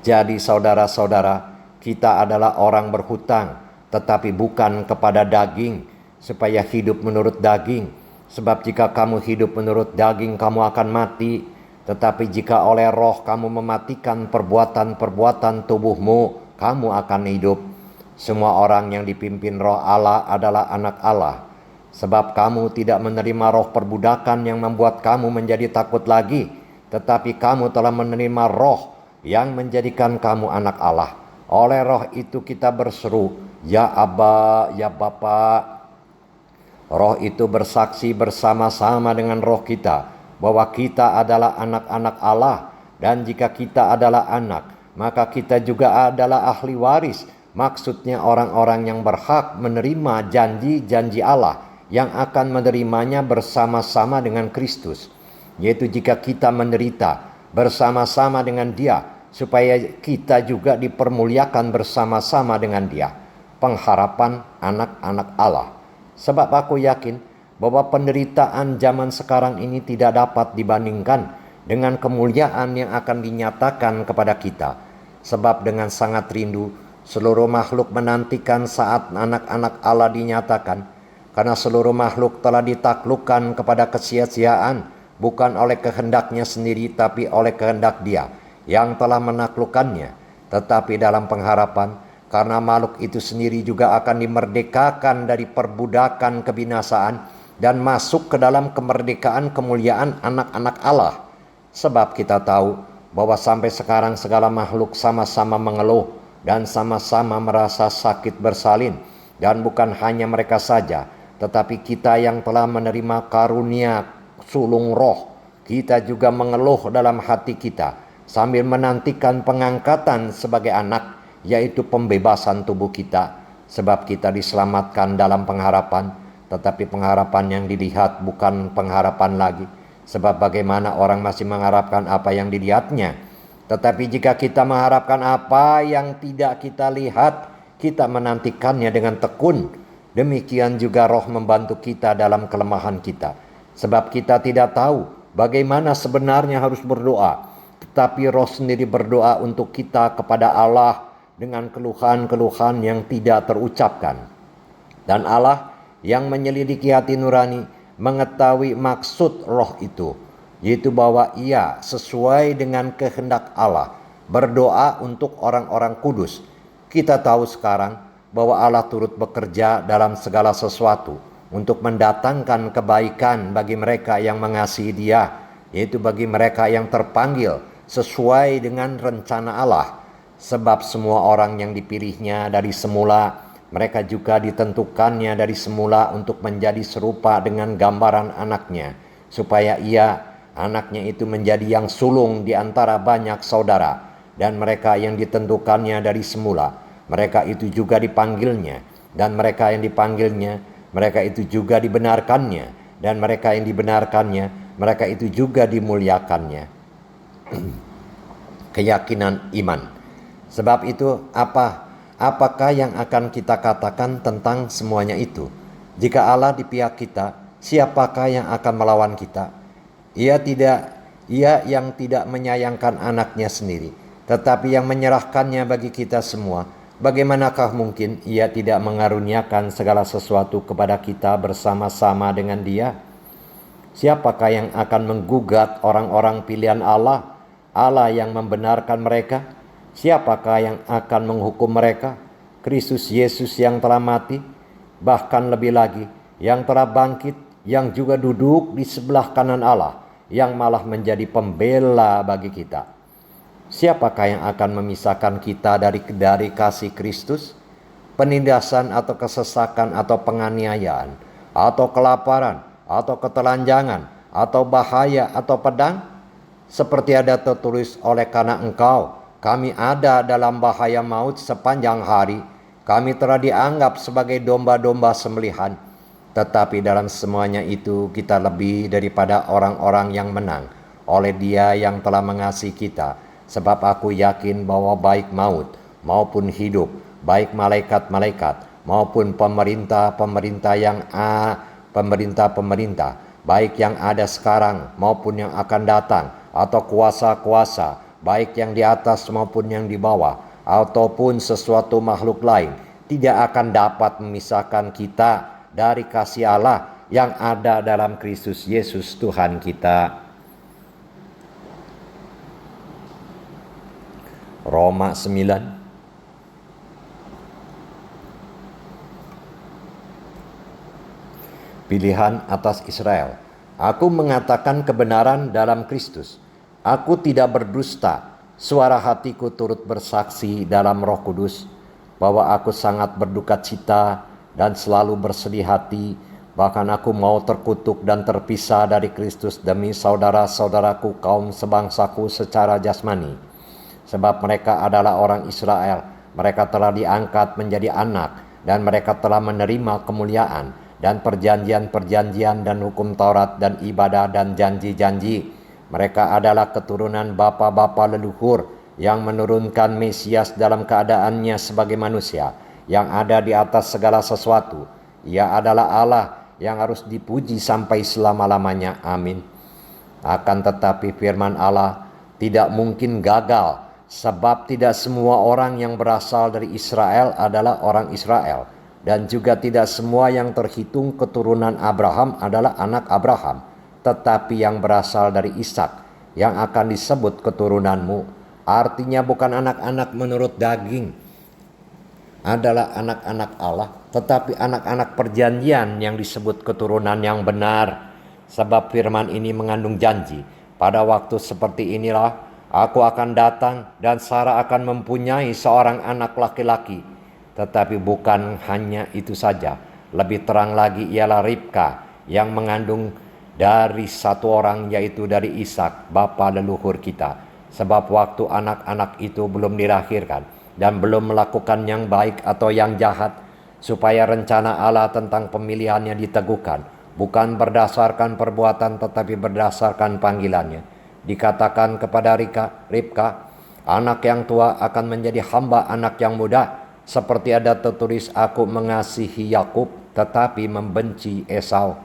[SPEAKER 1] Jadi saudara-saudara, kita adalah orang berhutang, tetapi bukan kepada daging, supaya hidup menurut daging. Sebab jika kamu hidup menurut daging, kamu akan mati. Tetapi jika oleh roh kamu mematikan perbuatan-perbuatan tubuhmu, kamu akan hidup. Semua orang yang dipimpin roh Allah adalah anak Allah. Sebab kamu tidak menerima roh perbudakan yang membuat kamu menjadi takut lagi, tetapi kamu telah menerima roh yang menjadikan kamu anak Allah. Oleh roh itu kita berseru, Ya Aba, Ya Bapa. Roh itu bersaksi bersama-sama dengan roh kita bahwa kita adalah anak-anak Allah. Dan jika kita adalah anak, maka kita juga adalah ahli waris. Maksudnya orang-orang yang berhak menerima janji-janji Allah, yang akan menerimanya bersama-sama dengan Kristus. Yaitu jika kita menderita bersama-sama dengan Dia, supaya kita juga dipermuliakan bersama-sama dengan Dia. Pengharapan anak-anak Allah. Sebab aku yakin bahwa penderitaan zaman sekarang ini tidak dapat dibandingkan dengan kemuliaan yang akan dinyatakan kepada kita. Sebab dengan sangat rindu seluruh makhluk menantikan saat anak-anak Allah dinyatakan, karena seluruh makhluk telah ditaklukkan kepada kesia-siaan, bukan oleh kehendaknya sendiri, tapi oleh kehendak Dia yang telah menaklukkannya. Tetapi dalam pengharapan, karena makhluk itu sendiri juga akan dimerdekakan dari perbudakan kebinasaan dan masuk ke dalam kemerdekaan kemuliaan anak-anak Allah. Sebab kita tahu bahwa sampai sekarang segala makhluk sama-sama mengeluh dan sama-sama merasa sakit bersalin. Dan bukan hanya mereka saja, tetapi kita yang telah menerima karunia sulung roh, kita juga mengeluh dalam hati kita sambil menantikan pengangkatan sebagai anak, yaitu pembebasan tubuh kita. Sebab kita diselamatkan dalam pengharapan, tetapi pengharapan yang dilihat bukan pengharapan lagi. Sebab bagaimana orang masih mengharapkan apa yang dilihatnya? Tetapi jika kita mengharapkan apa yang tidak kita lihat, kita menantikannya dengan tekun. Demikian juga roh membantu kita dalam kelemahan kita. Sebab kita tidak tahu bagaimana sebenarnya harus berdoa, tetapi roh sendiri berdoa untuk kita kepada Allah dengan keluhan-keluhan yang tidak terucapkan. Dan Allah yang menyelidiki hati nurani mengetahui maksud roh itu, yaitu bahwa Ia sesuai dengan kehendak Allah berdoa untuk orang-orang kudus. Kita tahu sekarang bahwa Allah turut bekerja dalam segala sesuatu untuk mendatangkan kebaikan bagi mereka yang mengasihi Dia, yaitu bagi mereka yang terpanggil sesuai dengan rencana Allah. Sebab semua orang yang dipilihnya dari semula, mereka juga ditentukannya dari semula untuk menjadi serupa dengan gambaran anaknya, supaya Ia, anaknya itu, menjadi yang sulung di antara banyak saudara. dan mereka yang ditentukannya dari semula, mereka itu juga dipanggilnya, dan mereka yang dipanggilnya, mereka itu juga dibenarkannya, dan mereka yang dibenarkannya, mereka itu juga dimuliakannya. Keyakinan iman. Sebab itu apakah yang akan kita katakan tentang semuanya itu? Jika Allah di pihak kita, siapakah yang akan melawan kita? Ia yang tidak menyayangkan anaknya sendiri, tetapi yang menyerahkannya bagi kita semua. Bagaimanakah mungkin ia tidak mengaruniakan segala sesuatu kepada kita bersama-sama dengan Dia? Siapakah yang akan menggugat orang-orang pilihan Allah? Allah yang membenarkan mereka. Siapakah yang akan menghukum mereka? Kristus Yesus yang telah mati, bahkan lebih lagi, yang telah bangkit, yang juga duduk di sebelah kanan Allah, yang malah menjadi pembela bagi kita. Siapakah yang akan memisahkan kita dari kasih Kristus? Penindasan atau kesesakan atau penganiayaan, atau kelaparan, atau ketelanjangan, atau bahaya, atau pedang? Seperti ada tertulis, oleh karena Engkau, kami ada dalam bahaya maut sepanjang hari. Kami telah dianggap sebagai domba-domba sembelihan. Tetapi dalam semuanya itu kita lebih daripada orang-orang yang menang oleh Dia yang telah mengasihi kita. Sebab aku yakin bahwa baik maut maupun hidup, baik malaikat-malaikat maupun pemerintah-pemerintah baik yang ada sekarang maupun yang akan datang, atau kuasa-kuasa, baik yang di atas maupun yang di bawah, ataupun sesuatu makhluk lain, tidak akan dapat memisahkan kita dari kasih Allah yang ada dalam Kristus Yesus Tuhan kita. Roma 9. Pilihan atas Israel. Aku mengatakan kebenaran dalam Kristus. Aku tidak berdusta. Suara hatiku turut bersaksi dalam Roh Kudus bahwa aku sangat berduka cita dan selalu bersedih hati. Bahkan aku mau terkutuk dan terpisah dari Kristus demi saudara-saudaraku kaum sebangsaku secara jasmani. Sebab mereka adalah orang Israel. Mereka telah diangkat menjadi anak, dan mereka telah menerima kemuliaan dan perjanjian-perjanjian dan hukum Taurat dan ibadah dan janji-janji. Mereka adalah keturunan bapa-bapa leluhur yang menurunkan Mesias dalam keadaannya sebagai manusia yang ada di atas segala sesuatu. Ia adalah Allah yang harus dipuji sampai selama-lamanya. Amin. Akan tetapi firman Allah tidak mungkin gagal, sebab tidak semua orang yang berasal dari Israel adalah orang Israel, dan juga tidak semua yang terhitung keturunan Abraham adalah anak Abraham, tetapi yang berasal dari Ishak yang akan disebut keturunanmu. Artinya bukan anak-anak menurut daging adalah anak-anak Allah, tetapi anak-anak perjanjian yang disebut keturunan yang benar. Sebab firman ini mengandung janji, pada waktu seperti inilah aku akan datang dan Sarah akan mempunyai seorang anak laki-laki. Tetapi bukan hanya itu saja, lebih terang lagi ialah Ribka yang mengandung dari satu orang, yaitu dari Ishak bapa leluhur kita. Sebab waktu anak-anak itu belum dilahirkan dan belum melakukan yang baik atau yang jahat, supaya rencana Allah tentang pemilihannya diteguhkan, bukan berdasarkan perbuatan tetapi berdasarkan panggilannya. Dikatakan kepada Ribka, anak yang tua akan menjadi hamba anak yang muda. Seperti ada tertulis, aku mengasihi Yakub tetapi membenci Esau.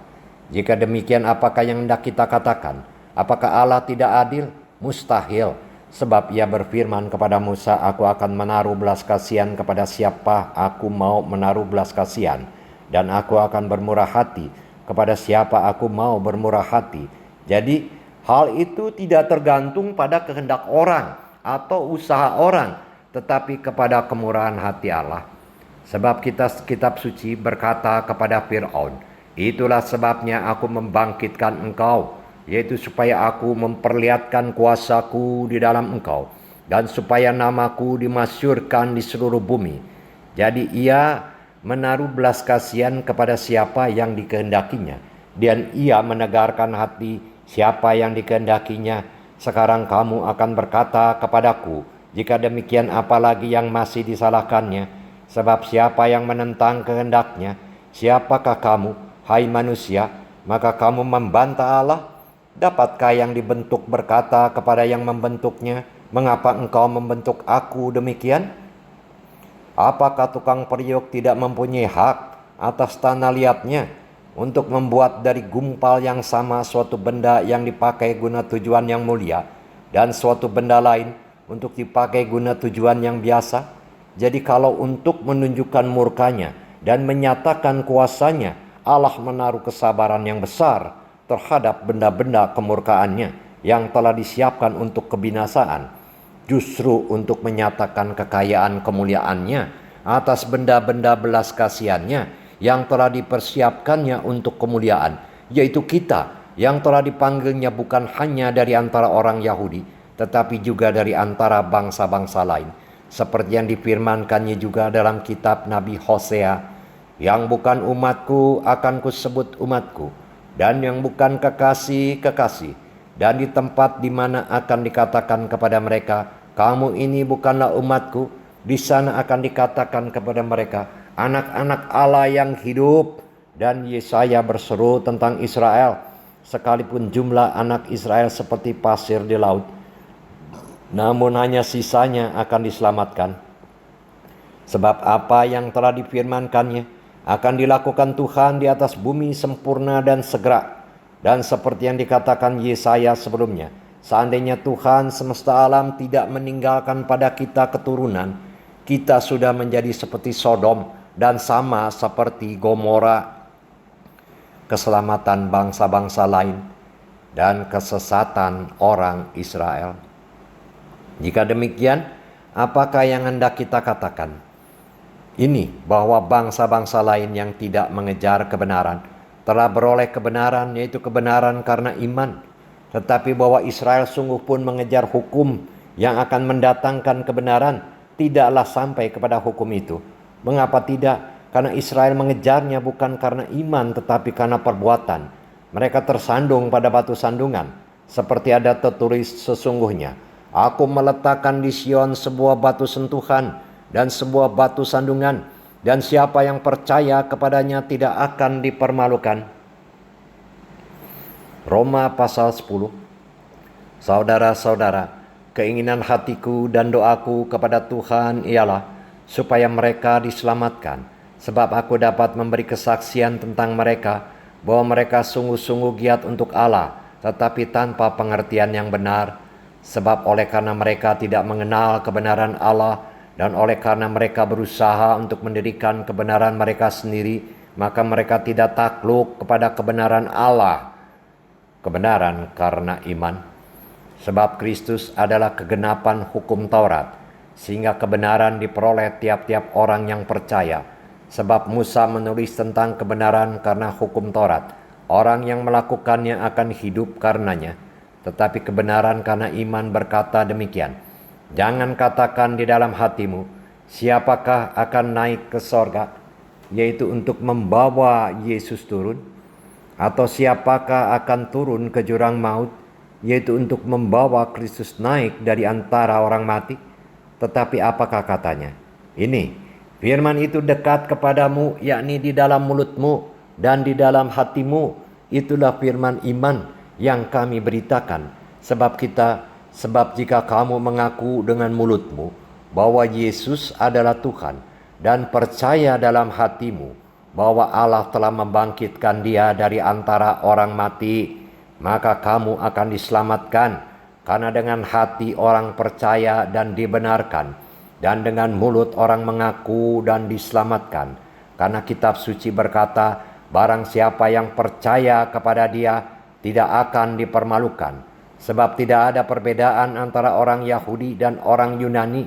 [SPEAKER 1] Jika demikian, apakah yang hendak kita katakan? Apakah Allah tidak adil? Mustahil. Sebab Ia berfirman kepada Musa, aku akan menaruh belas kasihan kepada siapa aku mau menaruh belas kasihan, dan aku akan bermurah hati kepada siapa aku mau bermurah hati. Jadi hal itu tidak tergantung pada kehendak orang atau usaha orang, tetapi kepada kemurahan hati Allah. Sebab kitab suci berkata kepada Fir'aun, itulah sebabnya aku membangkitkan engkau, yaitu supaya aku memperlihatkan kuasaku di dalam engkau, dan supaya namaku dimasyhurkan di seluruh bumi. Jadi Ia menaruh belas kasihan kepada siapa yang dikehendakinya, dan Ia menegarkan hati siapa yang dikehendakinya. Sekarang kamu akan berkata kepadaku, Jika demikian, apalagi yang masih disalahkannya? Sebab siapa yang menentang kehendaknya? Siapakah kamu, hai manusia, maka kamu membantah Allah? Dapatkah yang dibentuk berkata kepada yang membentuknya, mengapa engkau membentuk aku demikian? Apakah tukang periuk tidak mempunyai hak atas tanah liatnya untuk membuat dari gumpal yang sama suatu benda yang dipakai guna tujuan yang mulia dan suatu benda lain untuk dipakai guna tujuan yang biasa? Jadi kalau untuk menunjukkan murkanya dan menyatakan kuasanya, Allah menaruh kesabaran yang besar terhadap benda-benda kemurkaannya yang telah disiapkan untuk kebinasaan, justru untuk menyatakan kekayaan kemuliaannya atas benda-benda belas kasihannya yang telah dipersiapkannya untuk kemuliaan, yaitu kita yang telah dipanggilnya bukan hanya dari antara orang Yahudi, tetapi juga dari antara bangsa-bangsa lain. Seperti yang difirmankannya juga dalam kitab Nabi Hosea, yang bukan umatku akan kusebut umatku, dan yang bukan kekasih, kekasih. Dan di tempat di mana akan dikatakan kepada mereka, kamu ini bukanlah umatku, di sana akan dikatakan kepada mereka, anak-anak Allah yang hidup. Dan Yesaya berseru tentang Israel, sekalipun jumlah anak Israel seperti pasir di laut, namun hanya sisanya akan diselamatkan. Sebab apa yang telah difirmankannya akan dilakukan Tuhan di atas bumi sempurna dan segera. Dan seperti yang dikatakan Yesaya sebelumnya, seandainya Tuhan semesta alam tidak meninggalkan pada kita keturunan, kita sudah menjadi seperti Sodom dan sama seperti Gomora. Keselamatan bangsa-bangsa lain dan kesesatan orang Israel. Jika demikian, apakah yang hendak kita katakan? Ini bahwa bangsa-bangsa lain yang tidak mengejar kebenaran telah beroleh kebenaran, yaitu kebenaran karena iman. Tetapi bahwa Israel sungguh pun mengejar hukum yang akan mendatangkan kebenaran, tidaklah sampai kepada hukum itu. Mengapa tidak? Karena Israel mengejarnya bukan karena iman, tetapi karena perbuatan. Mereka tersandung pada batu sandungan, seperti ada tertulis sesungguhnya, aku meletakkan di Sion sebuah batu sentuhan dan sebuah batu sandungan, dan siapa yang percaya kepadanya tidak akan dipermalukan. Roma pasal 10. Saudara-saudara, keinginan hatiku dan doaku kepada Tuhan ialah supaya mereka diselamatkan, sebab aku dapat memberi kesaksian tentang mereka bahwa mereka sungguh-sungguh giat untuk Allah, tetapi tanpa pengertian yang benar. Sebab oleh karena mereka tidak mengenal kebenaran Allah, dan oleh karena mereka berusaha untuk mendirikan kebenaran mereka sendiri, maka mereka tidak takluk kepada kebenaran Allah, kebenaran karena iman. Sebab Kristus adalah kegenapan hukum Taurat, sehingga kebenaran diperoleh tiap-tiap orang yang percaya. Sebab Musa menulis tentang kebenaran karena hukum Taurat, orang yang melakukannya akan hidup karenanya. Tetapi kebenaran karena iman berkata demikian, jangan katakan di dalam hatimu, siapakah akan naik ke sorga, yaitu untuk membawa Yesus turun, atau siapakah akan turun ke jurang maut, yaitu untuk membawa Kristus naik dari antara orang mati. Tetapi apakah katanya? Ini, firman itu dekat kepadamu, yakni di dalam mulutmu dan di dalam hatimu. Itulah firman iman yang kami beritakan. Sebab jika kamu mengaku dengan mulutmu bahwa Yesus adalah Tuhan dan percaya dalam hatimu bahwa Allah telah membangkitkan dia dari antara orang mati, maka kamu akan diselamatkan. Karena dengan hati orang percaya dan dibenarkan, dan dengan mulut orang mengaku dan diselamatkan. Karena kitab suci berkata, barang siapa yang percaya kepada dia tidak akan dipermalukan. Sebab tidak ada perbedaan antara orang Yahudi dan orang Yunani,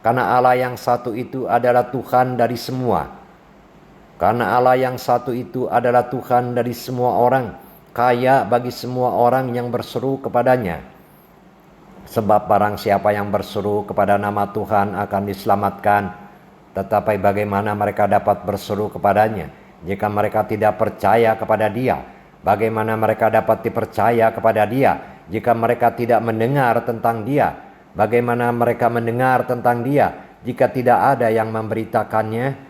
[SPEAKER 1] karena Allah yang satu itu adalah Tuhan dari semua. Karena Allah yang satu itu adalah Tuhan dari semua orang, kaya bagi semua orang yang berseru kepadanya. Sebab barang siapa yang berseru kepada nama Tuhan akan diselamatkan. Tetapi bagaimana mereka dapat berseru kepadanya jika mereka tidak percaya kepada dia? Bagaimana mereka dapat dipercaya kepada dia jika mereka tidak mendengar tentang dia? Bagaimana mereka mendengar tentang Dia jika tidak ada yang memberitakannya?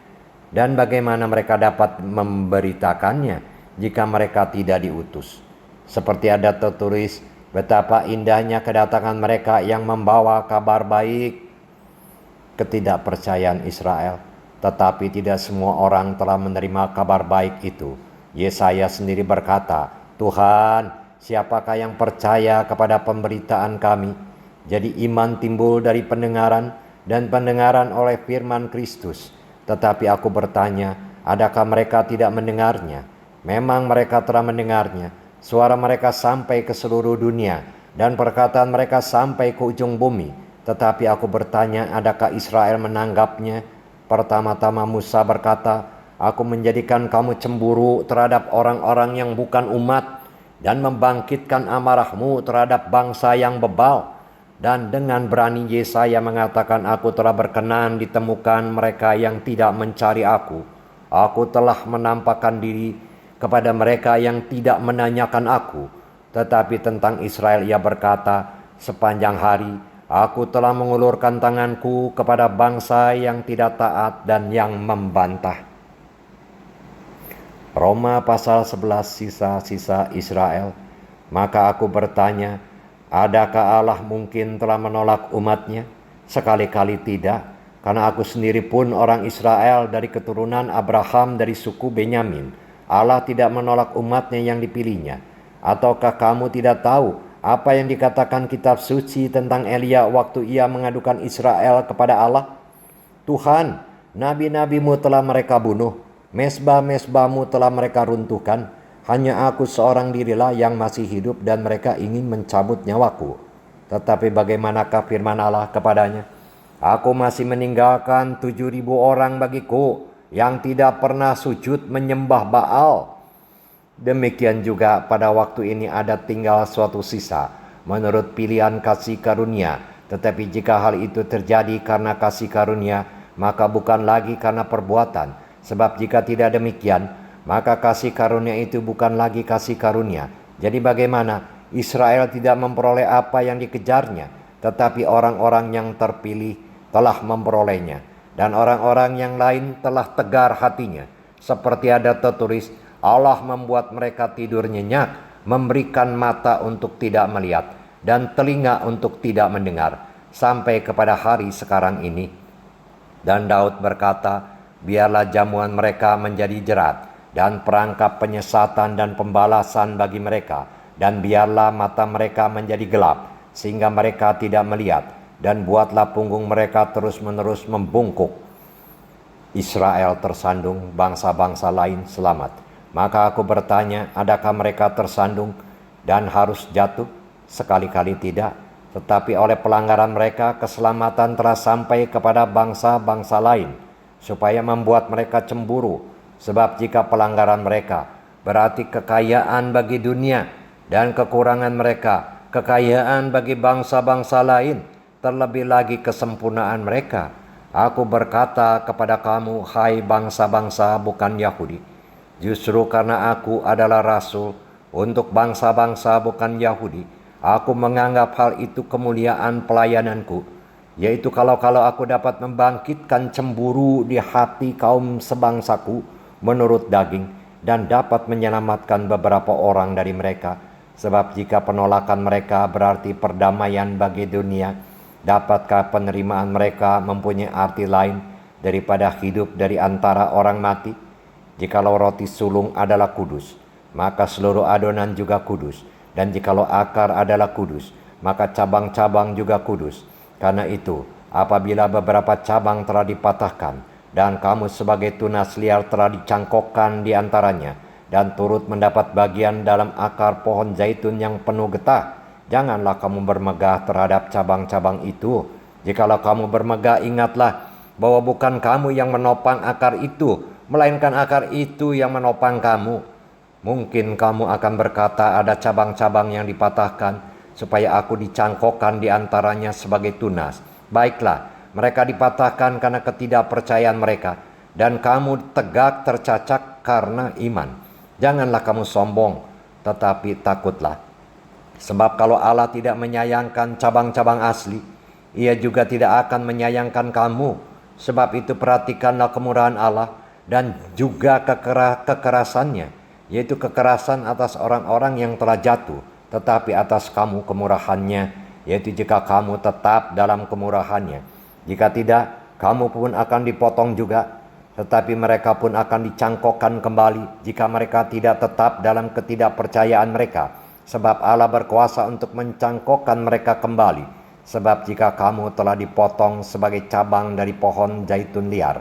[SPEAKER 1] Dan bagaimana mereka dapat memberitakannya jika mereka tidak diutus? Seperti ada tertulis, betapa indahnya kedatangan mereka yang membawa kabar baik. Ketidakpercayaan Israel, tetapi tidak semua orang telah menerima kabar baik itu. Yesaya sendiri berkata, Tuhan, siapakah yang percaya kepada pemberitaan kami? Jadi iman timbul dari pendengaran, dan pendengaran oleh firman Kristus. Tetapi aku bertanya, adakah mereka tidak mendengarnya? Memang mereka telah mendengarnya. Suara mereka sampai ke seluruh dunia, dan perkataan mereka sampai ke ujung bumi. Tetapi aku bertanya, adakah Israel menanggapnya? Pertama-tama Musa berkata, aku menjadikan kamu cemburu terhadap orang-orang yang bukan umat, dan membangkitkan amarahmu terhadap bangsa yang bebal. Dan dengan berani Yesaya mengatakan, aku telah berkenan ditemukan mereka yang tidak mencari aku. Aku telah menampakkan diri kepada mereka yang tidak menanyakan aku. Tetapi tentang Israel ia berkata, sepanjang hari aku telah mengulurkan tanganku kepada bangsa yang tidak taat dan yang membantah. Roma pasal 11, sisa-sisa Israel. Maka aku bertanya, adakah Allah mungkin telah menolak umatnya? Sekali-kali tidak, karena aku sendiri pun orang Israel dari keturunan Abraham dari suku Benyamin. Allah tidak menolak umatnya yang dipilihnya. Ataukah kamu tidak tahu apa yang dikatakan kitab suci tentang Elia waktu ia mengadukan Israel kepada Allah? Tuhan, nabi-nabimu telah mereka bunuh, mesbah-mesbahmu telah mereka runtuhkan. Hanya aku seorang dirilah yang masih hidup dan mereka ingin mencabut nyawaku. Tetapi bagaimanakah firman Allah kepadanya? Aku masih meninggalkan 7.000 orang bagiku yang tidak pernah sujud menyembah Baal. Demikian juga pada waktu ini ada tinggal suatu sisa menurut pilihan kasih karunia. Tetapi jika hal itu terjadi karena kasih karunia, maka bukan lagi karena perbuatan. Sebab jika tidak demikian, maka kasih karunia itu bukan lagi kasih karunia. Jadi bagaimana? Israel tidak memperoleh apa yang dikejarnya, tetapi orang-orang yang terpilih telah memperolehnya. Dan orang-orang yang lain telah tegar hatinya. Seperti ada tertulis, Allah membuat mereka tidur nyenyak, memberikan mata untuk tidak melihat, dan telinga untuk tidak mendengar, sampai kepada hari sekarang ini. Dan Daud berkata, biarlah jamuan mereka menjadi jerat, dan perangkap penyesatan dan pembalasan bagi mereka, dan biarlah mata mereka menjadi gelap, sehingga mereka tidak melihat, dan buatlah punggung mereka terus-menerus membungkuk. Israel tersandung, bangsa-bangsa lain selamat. Maka aku bertanya, adakah mereka tersandung dan harus jatuh? Sekali-kali tidak. Tetapi oleh pelanggaran mereka, keselamatan telah sampai kepada bangsa-bangsa lain, supaya membuat mereka cemburu. Sebab jika pelanggaran mereka berarti kekayaan bagi dunia, dan kekurangan mereka kekayaan bagi bangsa-bangsa lain, terlebih lagi kesempurnaan mereka. Aku berkata kepada kamu, hai bangsa-bangsa bukan Yahudi, justru karena aku adalah rasul untuk bangsa-bangsa bukan Yahudi, aku menganggap hal itu kemuliaan pelayananku, yaitu kalau aku dapat membangkitkan cemburu di hati kaum sebangsaku menurut daging, dan dapat menyelamatkan beberapa orang dari mereka. Sebab jika penolakan mereka berarti perdamaian bagi dunia, dapatkah penerimaan mereka mempunyai arti lain daripada hidup dari antara orang mati? Jikalau roti sulung adalah kudus, maka seluruh adonan juga kudus. Dan jikalau akar adalah kudus, maka cabang-cabang juga kudus. Karena itu, apabila beberapa cabang telah dipatahkan, dan kamu sebagai tunas liar telah dicangkokkan di antaranya, dan turut mendapat bagian dalam akar pohon zaitun yang penuh getah, janganlah kamu bermegah terhadap cabang-cabang itu. Jikalau kamu bermegah, ingatlah bahwa bukan kamu yang menopang akar itu, melainkan akar itu yang menopang kamu. Mungkin kamu akan berkata, ada cabang-cabang yang dipatahkan, supaya aku dicangkokkan di antaranya sebagai tunas. Baiklah, mereka dipatahkan karena ketidakpercayaan mereka, dan kamu tegak tercacak karena iman. Janganlah kamu sombong, tetapi takutlah. Sebab kalau Allah tidak menyayangkan cabang-cabang asli, Ia juga tidak akan menyayangkan kamu. Sebab itu perhatikanlah kemurahan Allah dan juga kekerasannya, yaitu kekerasan atas orang-orang yang telah jatuh, tetapi atas kamu kemurahannya, yaitu jika kamu tetap dalam kemurahannya. Jika tidak, kamu pun akan dipotong juga, tetapi mereka pun akan dicangkokkan kembali jika mereka tidak tetap dalam ketidakpercayaan mereka. Sebab Allah berkuasa untuk mencangkokkan mereka kembali. Sebab jika kamu telah dipotong sebagai cabang dari pohon zaitun liar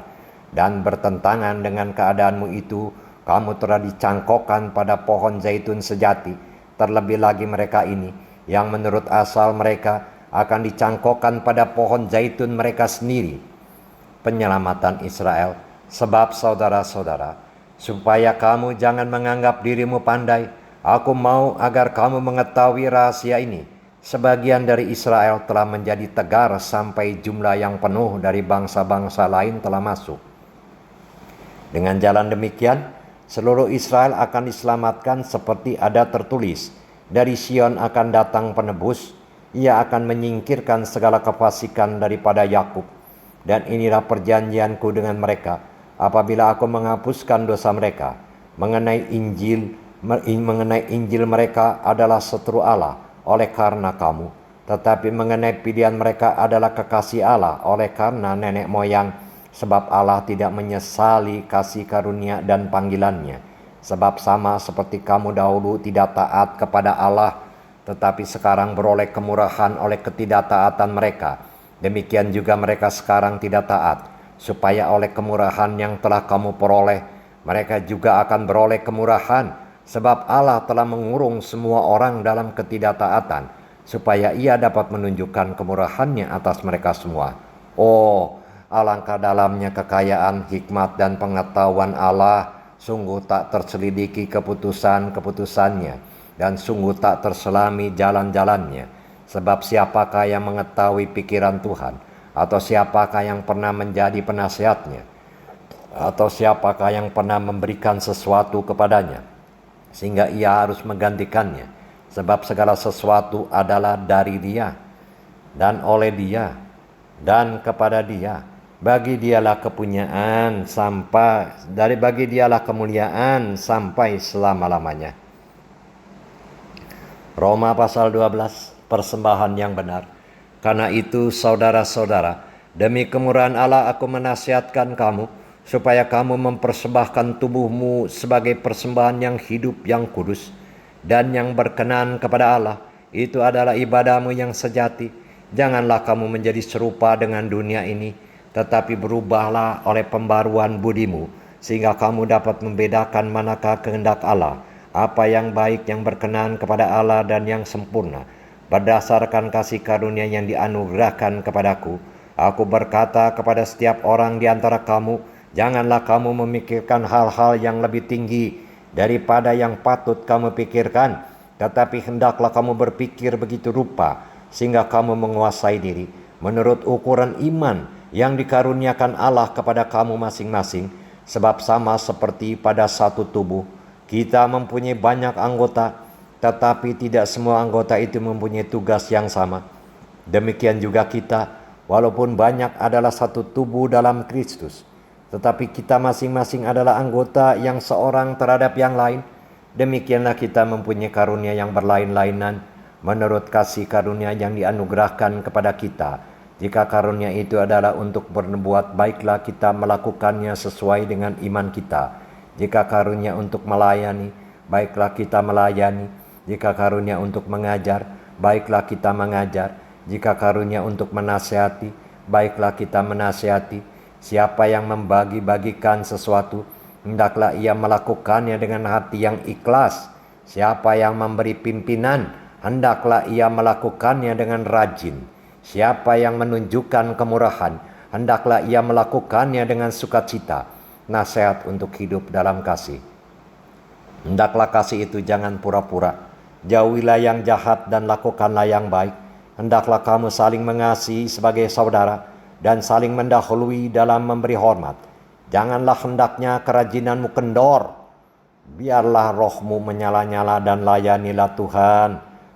[SPEAKER 1] dan bertentangan dengan keadaanmu itu, kamu telah dicangkokkan pada pohon zaitun sejati. Terlebih lagi mereka ini, yang menurut asal mereka akan dicangkokkan pada pohon zaitun mereka sendiri. Penyelamatan Israel. Sebab saudara-saudara, supaya kamu jangan menganggap dirimu pandai, aku mau agar kamu mengetahui rahasia ini. Sebagian dari Israel telah menjadi tegar sampai jumlah yang penuh dari bangsa-bangsa lain telah masuk. Dengan jalan demikian, seluruh Israel akan diselamatkan seperti ada tertulis, dari Sion akan datang penebus, ia akan menyingkirkan segala kefasikan daripada Yakub. Dan inilah perjanjianku dengan mereka, apabila aku menghapuskan dosa mereka. Mengenai Injil mereka adalah seteru Allah oleh karena kamu, tetapi mengenai pilihan mereka adalah kekasih Allah oleh karena nenek moyang, sebab Allah tidak menyesali kasih karunia dan panggilannya. Sebab sama seperti kamu dahulu tidak taat kepada Allah, tetapi sekarang beroleh kemurahan oleh ketidaktaatan mereka, demikian juga mereka sekarang tidak taat, supaya oleh kemurahan yang telah kamu peroleh, mereka juga akan beroleh kemurahan. Sebab Allah telah mengurung semua orang dalam ketidaktaatan, supaya ia dapat menunjukkan kemurahannya atas mereka semua. Oh, alangkah dalamnya kekayaan, hikmat, dan pengetahuan Allah. Sungguh tak terselidiki keputusan-keputusannya, dan sungguh tak terselami jalan-jalannya. Sebab siapakah yang mengetahui pikiran Tuhan? Atau siapakah yang pernah menjadi penasihatnya? Atau siapakah yang pernah memberikan sesuatu kepadanya sehingga ia harus menggantikannya? Sebab segala sesuatu adalah dari Dia, dan oleh Dia, dan kepada Dia. Bagi Dialah kepunyaan bagi Dialah kemuliaan sampai selama-lamanya. Roma pasal 12, persembahan yang benar. Karena itu saudara-saudara, demi kemurahan Allah aku menasihatkan kamu, supaya kamu mempersembahkan tubuhmu sebagai persembahan yang hidup, yang kudus, dan yang berkenan kepada Allah. Itu adalah ibadahmu yang sejati. Janganlah kamu menjadi serupa dengan dunia ini, tetapi berubahlah oleh pembaruan budimu, sehingga kamu dapat membedakan manakah kehendak Allah, apa yang baik, yang berkenan kepada Allah, dan yang sempurna. Berdasarkan kasih karunia yang dianugerahkan kepadaku, aku berkata kepada setiap orang di antara kamu, janganlah kamu memikirkan hal-hal yang lebih tinggi daripada yang patut kamu pikirkan, tetapi hendaklah kamu berpikir begitu rupa, sehingga kamu menguasai diri menurut ukuran iman yang dikaruniakan Allah kepada kamu masing-masing. Sebab sama seperti pada satu tubuh, kita mempunyai banyak anggota, tetapi tidak semua anggota itu mempunyai tugas yang sama. Demikian juga kita, walaupun banyak adalah satu tubuh dalam Kristus, tetapi kita masing-masing adalah anggota yang seorang terhadap yang lain. Demikianlah kita mempunyai karunia yang berlain-lainan menurut kasih karunia yang dianugerahkan kepada kita. Jika karunia itu adalah untuk berbuat baiklah kita melakukannya sesuai dengan iman kita. Jika karunia untuk melayani, baiklah kita melayani. Jika karunia untuk mengajar, baiklah kita mengajar. Jika karunia untuk menasihati, baiklah kita menasihati. Siapa yang membagi-bagikan sesuatu, hendaklah ia melakukannya dengan hati yang ikhlas. Siapa yang memberi pimpinan, hendaklah ia melakukannya dengan rajin. Siapa yang menunjukkan kemurahan, hendaklah ia melakukannya dengan sukacita. Nasihat untuk hidup dalam kasih. Hendaklah kasih itu jangan pura-pura. Jauhilah yang jahat dan lakukanlah yang baik. Hendaklah kamu saling mengasihi sebagai saudara, dan saling mendahului dalam memberi hormat. Janganlah hendaknya kerajinanmu kendor. Biarlah rohmu menyala-nyala dan layanilah Tuhan.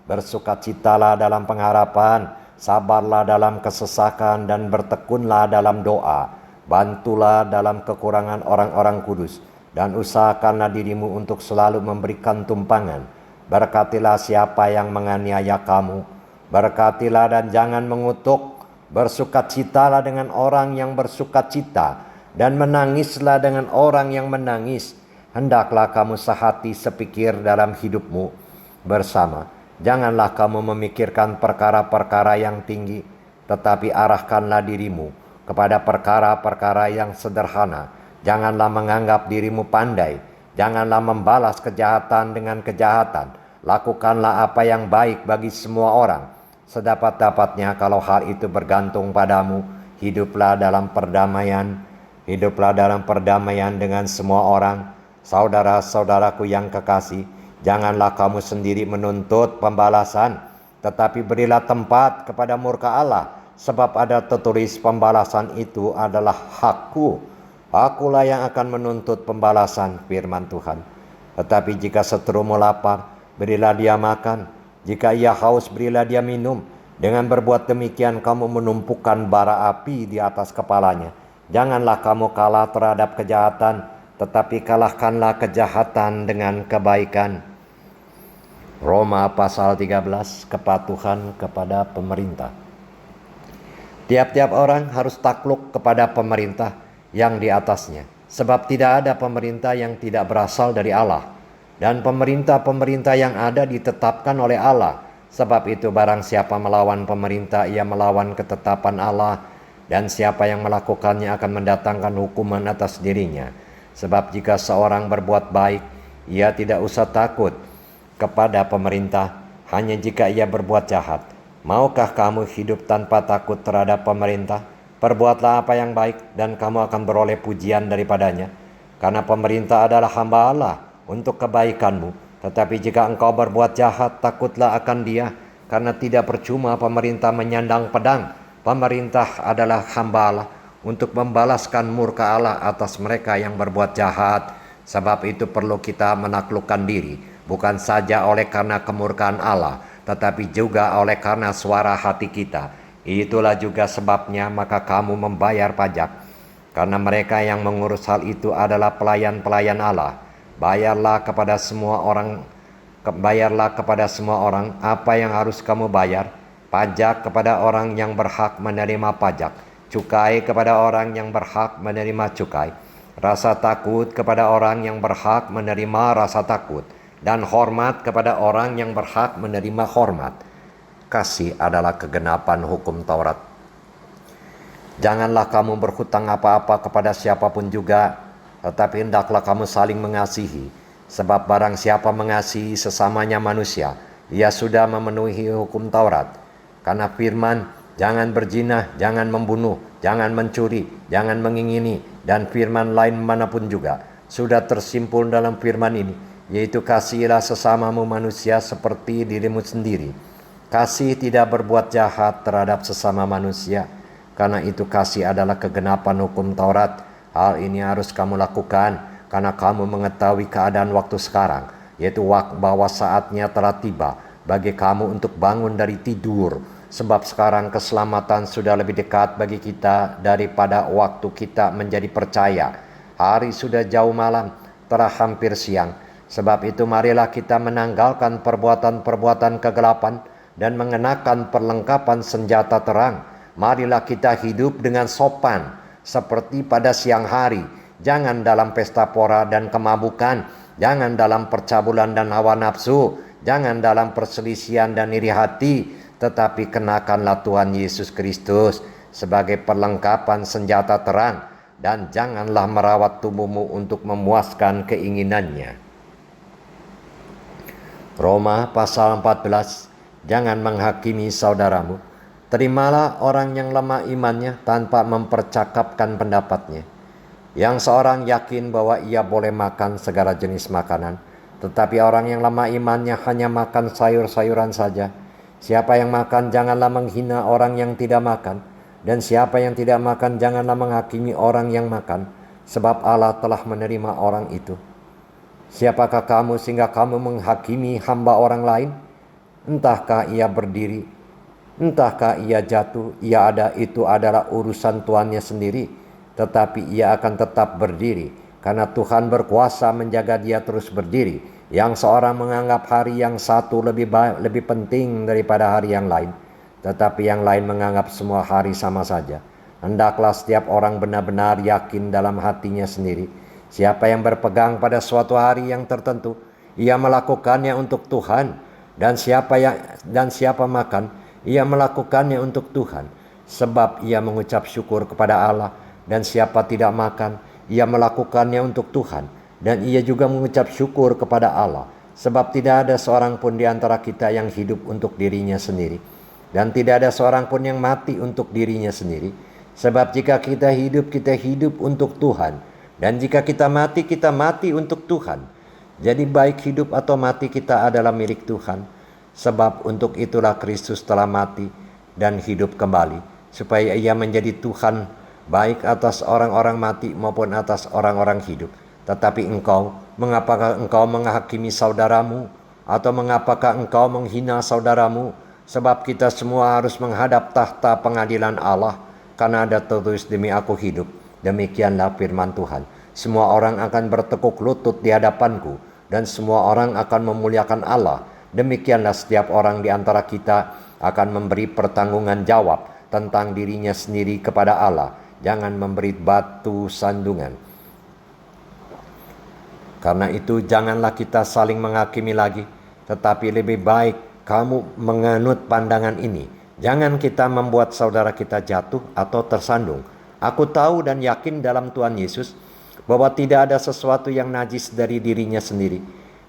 [SPEAKER 1] Bersukacitalah dalam pengharapan, sabarlah dalam kesesakan dan bertekunlah dalam doa. Bantulah dalam kekurangan orang-orang kudus, dan usahakanlah dirimu untuk selalu memberikan tumpangan. Berkatilah siapa yang menganiaya kamu, berkatilah dan jangan mengutuk. Bersukacitalah dengan orang yang bersukacita, dan menangislah dengan orang yang menangis. Hendaklah kamu sehati sepikir dalam hidupmu bersama. Janganlah kamu memikirkan perkara-perkara yang tinggi, tetapi arahkanlah dirimu kepada perkara-perkara yang sederhana. Janganlah menganggap dirimu pandai, janganlah membalas kejahatan dengan kejahatan. Lakukanlah apa yang baik bagi semua orang, sedapat-dapatnya kalau hal itu bergantung padamu. Hiduplah dalam perdamaian dengan semua orang. Saudara-saudaraku yang kekasih, janganlah kamu sendiri menuntut pembalasan, tetapi berilah tempat kepada murka Allah, sebab ada tertulis, pembalasan itu adalah hakku. Akulah yang akan menuntut pembalasan, firman Tuhan. Tetapi jika seterumu lapar, berilah dia makan. Jika ia haus, berilah dia minum. Dengan berbuat demikian, kamu menumpukan bara api di atas kepalanya. Janganlah kamu kalah terhadap kejahatan, tetapi kalahkanlah kejahatan dengan kebaikan. Roma pasal 13, kepatuhan kepada pemerintah. Tiap-tiap orang harus takluk kepada pemerintah yang di atasnya, sebab tidak ada pemerintah yang tidak berasal dari Allah, dan pemerintah-pemerintah yang ada ditetapkan oleh Allah. Sebab itu barang siapa melawan pemerintah, ia melawan ketetapan Allah, dan siapa yang melakukannya akan mendatangkan hukuman atas dirinya. Sebab jika seorang berbuat baik, ia tidak usah takut kepada pemerintah, hanya jika ia berbuat jahat. Maukah kamu hidup tanpa takut terhadap pemerintah? Perbuatlah apa yang baik, dan kamu akan beroleh pujian daripadanya. Karena pemerintah adalah hamba Allah untuk kebaikanmu. Tetapi jika engkau berbuat jahat, takutlah akan dia, karena tidak percuma pemerintah menyandang pedang. Pemerintah adalah hamba Allah untuk membalaskan murka Allah atas mereka yang berbuat jahat. Sebab itu perlu kita menaklukkan diri, bukan saja oleh karena kemurkaan Allah, tetapi juga oleh karena suara hati kita. Itulah juga sebabnya maka kamu membayar pajak, karena mereka yang mengurus hal itu adalah pelayan-pelayan Allah. Bayarlah kepada semua orang apa yang harus kamu bayar. Pajak kepada orang yang berhak menerima pajak, cukai kepada orang yang berhak menerima cukai, rasa takut kepada orang yang berhak menerima rasa takut, dan hormat kepada orang yang berhak menerima hormat. Kasih adalah kegenapan hukum Taurat. Janganlah kamu berhutang apa-apa kepada siapapun juga, tetapi hendaklah kamu saling mengasihi. Sebab barang siapa mengasihi sesamanya manusia, ia sudah memenuhi hukum Taurat. Karena firman, jangan berzina, jangan membunuh, jangan mencuri, jangan mengingini, dan firman lain manapun juga sudah tersimpul dalam firman ini, yaitu kasihilah sesamamu manusia seperti dirimu sendiri. Kasih tidak berbuat jahat terhadap sesama manusia, karena itu kasih adalah kegenapan hukum Taurat. Hal ini harus kamu lakukan karena kamu mengetahui keadaan waktu sekarang, yaitu bahwa saatnya telah tiba bagi kamu untuk bangun dari tidur. Sebab sekarang keselamatan sudah lebih dekat bagi kita daripada waktu kita menjadi percaya. Hari sudah jauh malam, telah hampir siang. Sebab itu marilah kita menanggalkan perbuatan-perbuatan kegelapan dan mengenakan perlengkapan senjata terang. Marilah kita hidup dengan sopan seperti pada siang hari. Jangan dalam pesta pora dan kemabukan, jangan dalam percabulan dan hawa nafsu, jangan dalam perselisihan dan iri hati, tetapi kenakanlah Tuhan Yesus Kristus sebagai perlengkapan senjata terang, dan janganlah merawat tubuhmu untuk memuaskan keinginannya. Roma pasal 14. Jangan menghakimi saudaramu. Terimalah orang yang lemah imannya tanpa mempercakapkan pendapatnya. Yang seorang yakin bahwa ia boleh makan segala jenis makanan, tetapi orang yang lemah imannya hanya makan sayur-sayuran saja. Siapa yang makan janganlah menghina orang yang tidak makan, dan siapa yang tidak makan janganlah menghakimi orang yang makan, sebab Allah telah menerima orang itu. Siapakah kamu sehingga kamu menghakimi hamba orang lain? Entahkah ia berdiri Entahkah ia jatuh, itu adalah urusan tuannya sendiri, tetapi ia akan tetap berdiri, karena Tuhan berkuasa menjaga dia terus berdiri. Yang seorang menganggap hari yang satu lebih penting daripada hari yang lain, tetapi yang lain menganggap semua hari sama saja. Hendaklah setiap orang benar-benar yakin dalam hatinya sendiri. Siapa yang berpegang pada suatu hari yang tertentu, ia melakukannya untuk Tuhan. Dan siapa makan, ia melakukannya untuk Tuhan, sebab ia mengucap syukur kepada Allah. Dan siapa tidak makan, ia melakukannya untuk Tuhan, dan ia juga mengucap syukur kepada Allah, sebab tidak ada seorang pun di antara kita yang hidup untuk dirinya sendiri, dan tidak ada seorang pun yang mati untuk dirinya sendiri. Sebab jika kita hidup untuk Tuhan, dan jika kita mati untuk Tuhan. Jadi baik hidup atau mati kita adalah milik Tuhan. Sebab untuk itulah Kristus telah mati dan hidup kembali, supaya ia menjadi Tuhan baik atas orang-orang mati maupun atas orang-orang hidup. Tetapi mengapakah engkau menghakimi saudaramu? Atau mengapakah engkau menghina saudaramu? Sebab kita semua harus menghadap tahta pengadilan Allah, karena ada tertulis, demi aku hidup, demikianlah firman Tuhan, semua orang akan bertekuk lutut di hadapanku, dan semua orang akan memuliakan Allah. Demikianlah setiap orang di antara kita akan memberi pertanggungan jawab tentang dirinya sendiri kepada Allah. Jangan memberi batu sandungan. Karena itu janganlah kita saling menghakimi lagi, tetapi lebih baik kamu menganut pandangan ini. Jangan kita membuat saudara kita jatuh atau tersandung. Aku tahu dan yakin dalam Tuhan Yesus bahwa tidak ada sesuatu yang najis dari dirinya sendiri.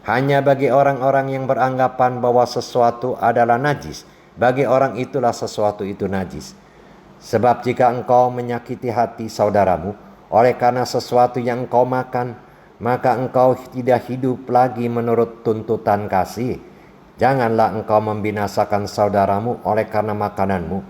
[SPEAKER 1] Hanya bagi orang-orang yang beranggapan bahwa sesuatu adalah najis, bagi orang itulah sesuatu itu najis. Sebab jika engkau menyakiti hati saudaramu oleh karena sesuatu yang engkau makan, maka engkau tidak hidup lagi menurut tuntutan kasih. Janganlah engkau membinasakan saudaramu oleh karena makananmu,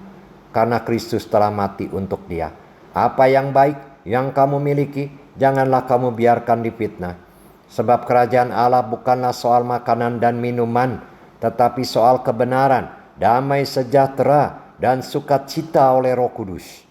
[SPEAKER 1] karena Kristus telah mati untuk dia. Apa yang baik yang kamu miliki, janganlah kamu biarkan difitnah. Sebab kerajaan Allah bukanlah soal makanan dan minuman, tetapi soal kebenaran, damai sejahtera, dan sukacita oleh Roh Kudus.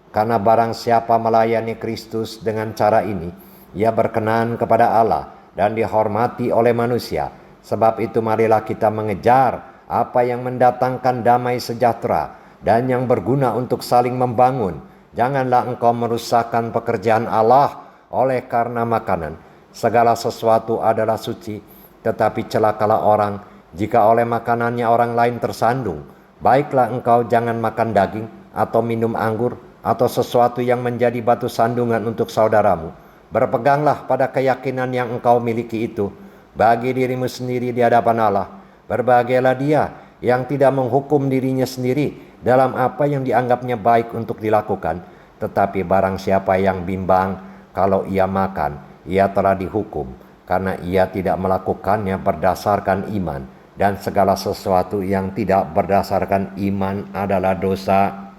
[SPEAKER 1] Karena barang siapa melayani Kristus dengan cara ini, ia berkenan kepada Allah dan dihormati oleh manusia. Sebab itu marilah kita mengejar apa yang mendatangkan damai sejahtera dan yang berguna untuk saling membangun. Janganlah engkau merusakkan pekerjaan Allah oleh karena makanan. Segala sesuatu adalah suci, tetapi celakalah orang jika oleh makanannya orang lain tersandung. Baiklah engkau jangan makan daging atau minum anggur atau sesuatu yang menjadi batu sandungan untuk saudaramu. Berpeganglah pada keyakinan yang engkau miliki itu bagi dirimu sendiri di hadapan Allah. Berbahagialah dia yang tidak menghukum dirinya sendiri dalam apa yang dianggapnya baik untuk dilakukan. Tetapi barang siapa yang bimbang kalau ia makan, ia telah dihukum, karena ia tidak melakukannya berdasarkan iman. Dan segala sesuatu yang tidak berdasarkan iman adalah dosa.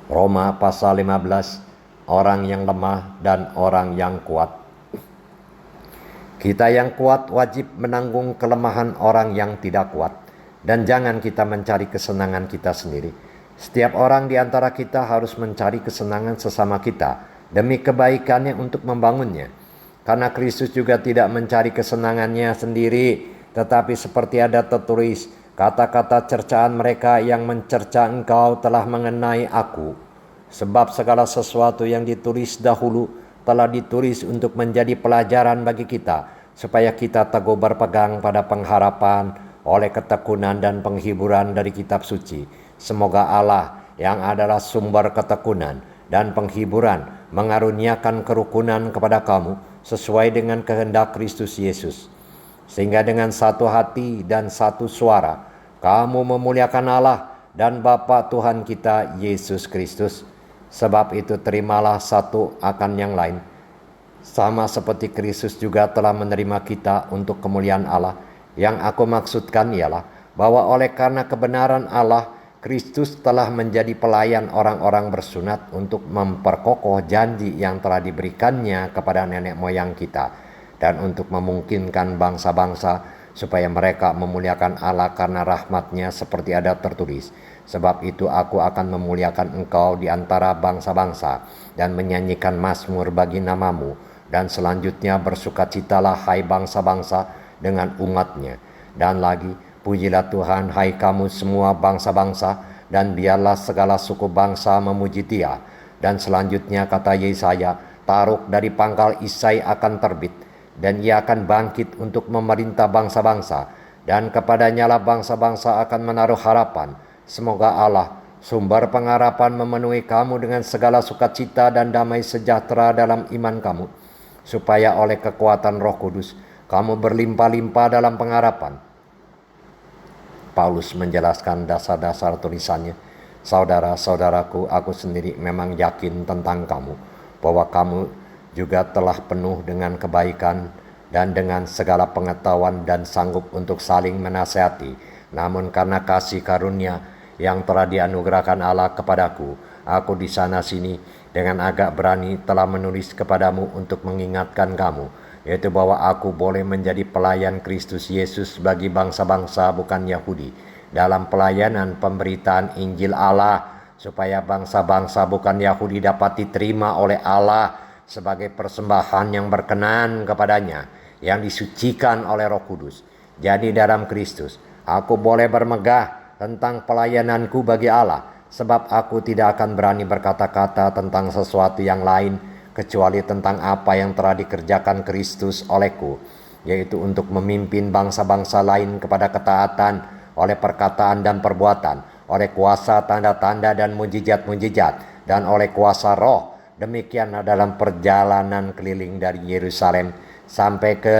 [SPEAKER 1] Roma pasal 15, orang yang lemah dan orang yang kuat. Kita yang kuat wajib menanggung kelemahan orang yang tidak kuat. Dan jangan kita mencari kesenangan kita sendiri. Setiap orang di antara kita harus mencari kesenangan sesama kita demi kebaikannya untuk membangunnya. Karena Kristus juga tidak mencari kesenangannya sendiri, tetapi seperti ada tertulis, kata-kata cercaan mereka yang mencerca engkau telah mengenai aku. Sebab segala sesuatu yang ditulis dahulu telah ditulis untuk menjadi pelajaran bagi kita, supaya kita teguh berpegang pada pengharapan oleh ketekunan dan penghiburan dari kitab suci. Semoga Allah yang adalah sumber ketekunan dan penghiburan mengaruniakan kerukunan kepada kamu sesuai dengan kehendak Kristus Yesus, sehingga dengan satu hati dan satu suara kamu memuliakan Allah dan Bapa Tuhan kita Yesus Kristus. Sebab itu terimalah satu akan yang lain, sama seperti Kristus juga telah menerima kita untuk kemuliaan Allah. Yang aku maksudkan ialah bahwa oleh karena kebenaran Allah, Kristus telah menjadi pelayan orang-orang bersunat untuk memperkokoh janji yang telah diberikannya kepada nenek moyang kita, dan untuk memungkinkan bangsa-bangsa supaya mereka memuliakan Allah karena rahmat-Nya seperti ada tertulis. Sebab itu aku akan memuliakan engkau di antara bangsa-bangsa dan menyanyikan mazmur bagi namamu. Dan selanjutnya bersukacitalah hai bangsa-bangsa dengan umat-Nya. Dan lagi, pujilah Tuhan hai kamu semua bangsa-bangsa, dan biarlah segala suku bangsa memuji Dia. Dan selanjutnya kata Yesaya, Taruk dari pangkal Isai akan terbit, dan ia akan bangkit untuk memerintah bangsa-bangsa, dan kepadanya lah bangsa-bangsa akan menaruh harapan. Semoga Allah, sumber pengharapan, memenuhi kamu dengan segala sukacita dan damai sejahtera dalam iman kamu, supaya oleh kekuatan Roh Kudus kamu berlimpah-limpah dalam pengharapan. Paulus menjelaskan dasar-dasar tulisannya. Saudara-saudaraku, aku sendiri memang yakin tentang kamu, bahwa kamu juga telah penuh dengan kebaikan dan dengan segala pengetahuan dan sanggup untuk saling menasihati. Namun karena kasih karunia yang telah dianugerahkan Allah kepadaku, aku di sana sini dengan agak berani telah menulis kepadamu untuk mengingatkan kamu, yaitu bahwa aku boleh menjadi pelayan Kristus Yesus bagi bangsa-bangsa bukan Yahudi, dalam pelayanan pemberitaan Injil Allah, supaya bangsa-bangsa bukan Yahudi dapat diterima oleh Allah sebagai persembahan yang berkenan kepadanya, yang disucikan oleh Roh Kudus. Jadi dalam Kristus aku boleh bermegah tentang pelayananku bagi Allah, sebab aku tidak akan berani berkata-kata tentang sesuatu yang lain kecuali tentang apa yang telah dikerjakan Kristus olehku, yaitu untuk memimpin bangsa-bangsa lain kepada ketaatan oleh perkataan dan perbuatan, oleh kuasa tanda-tanda dan mujizat-mujizat, dan oleh kuasa Roh. Demikianlah dalam perjalanan keliling dari Yerusalem sampai ke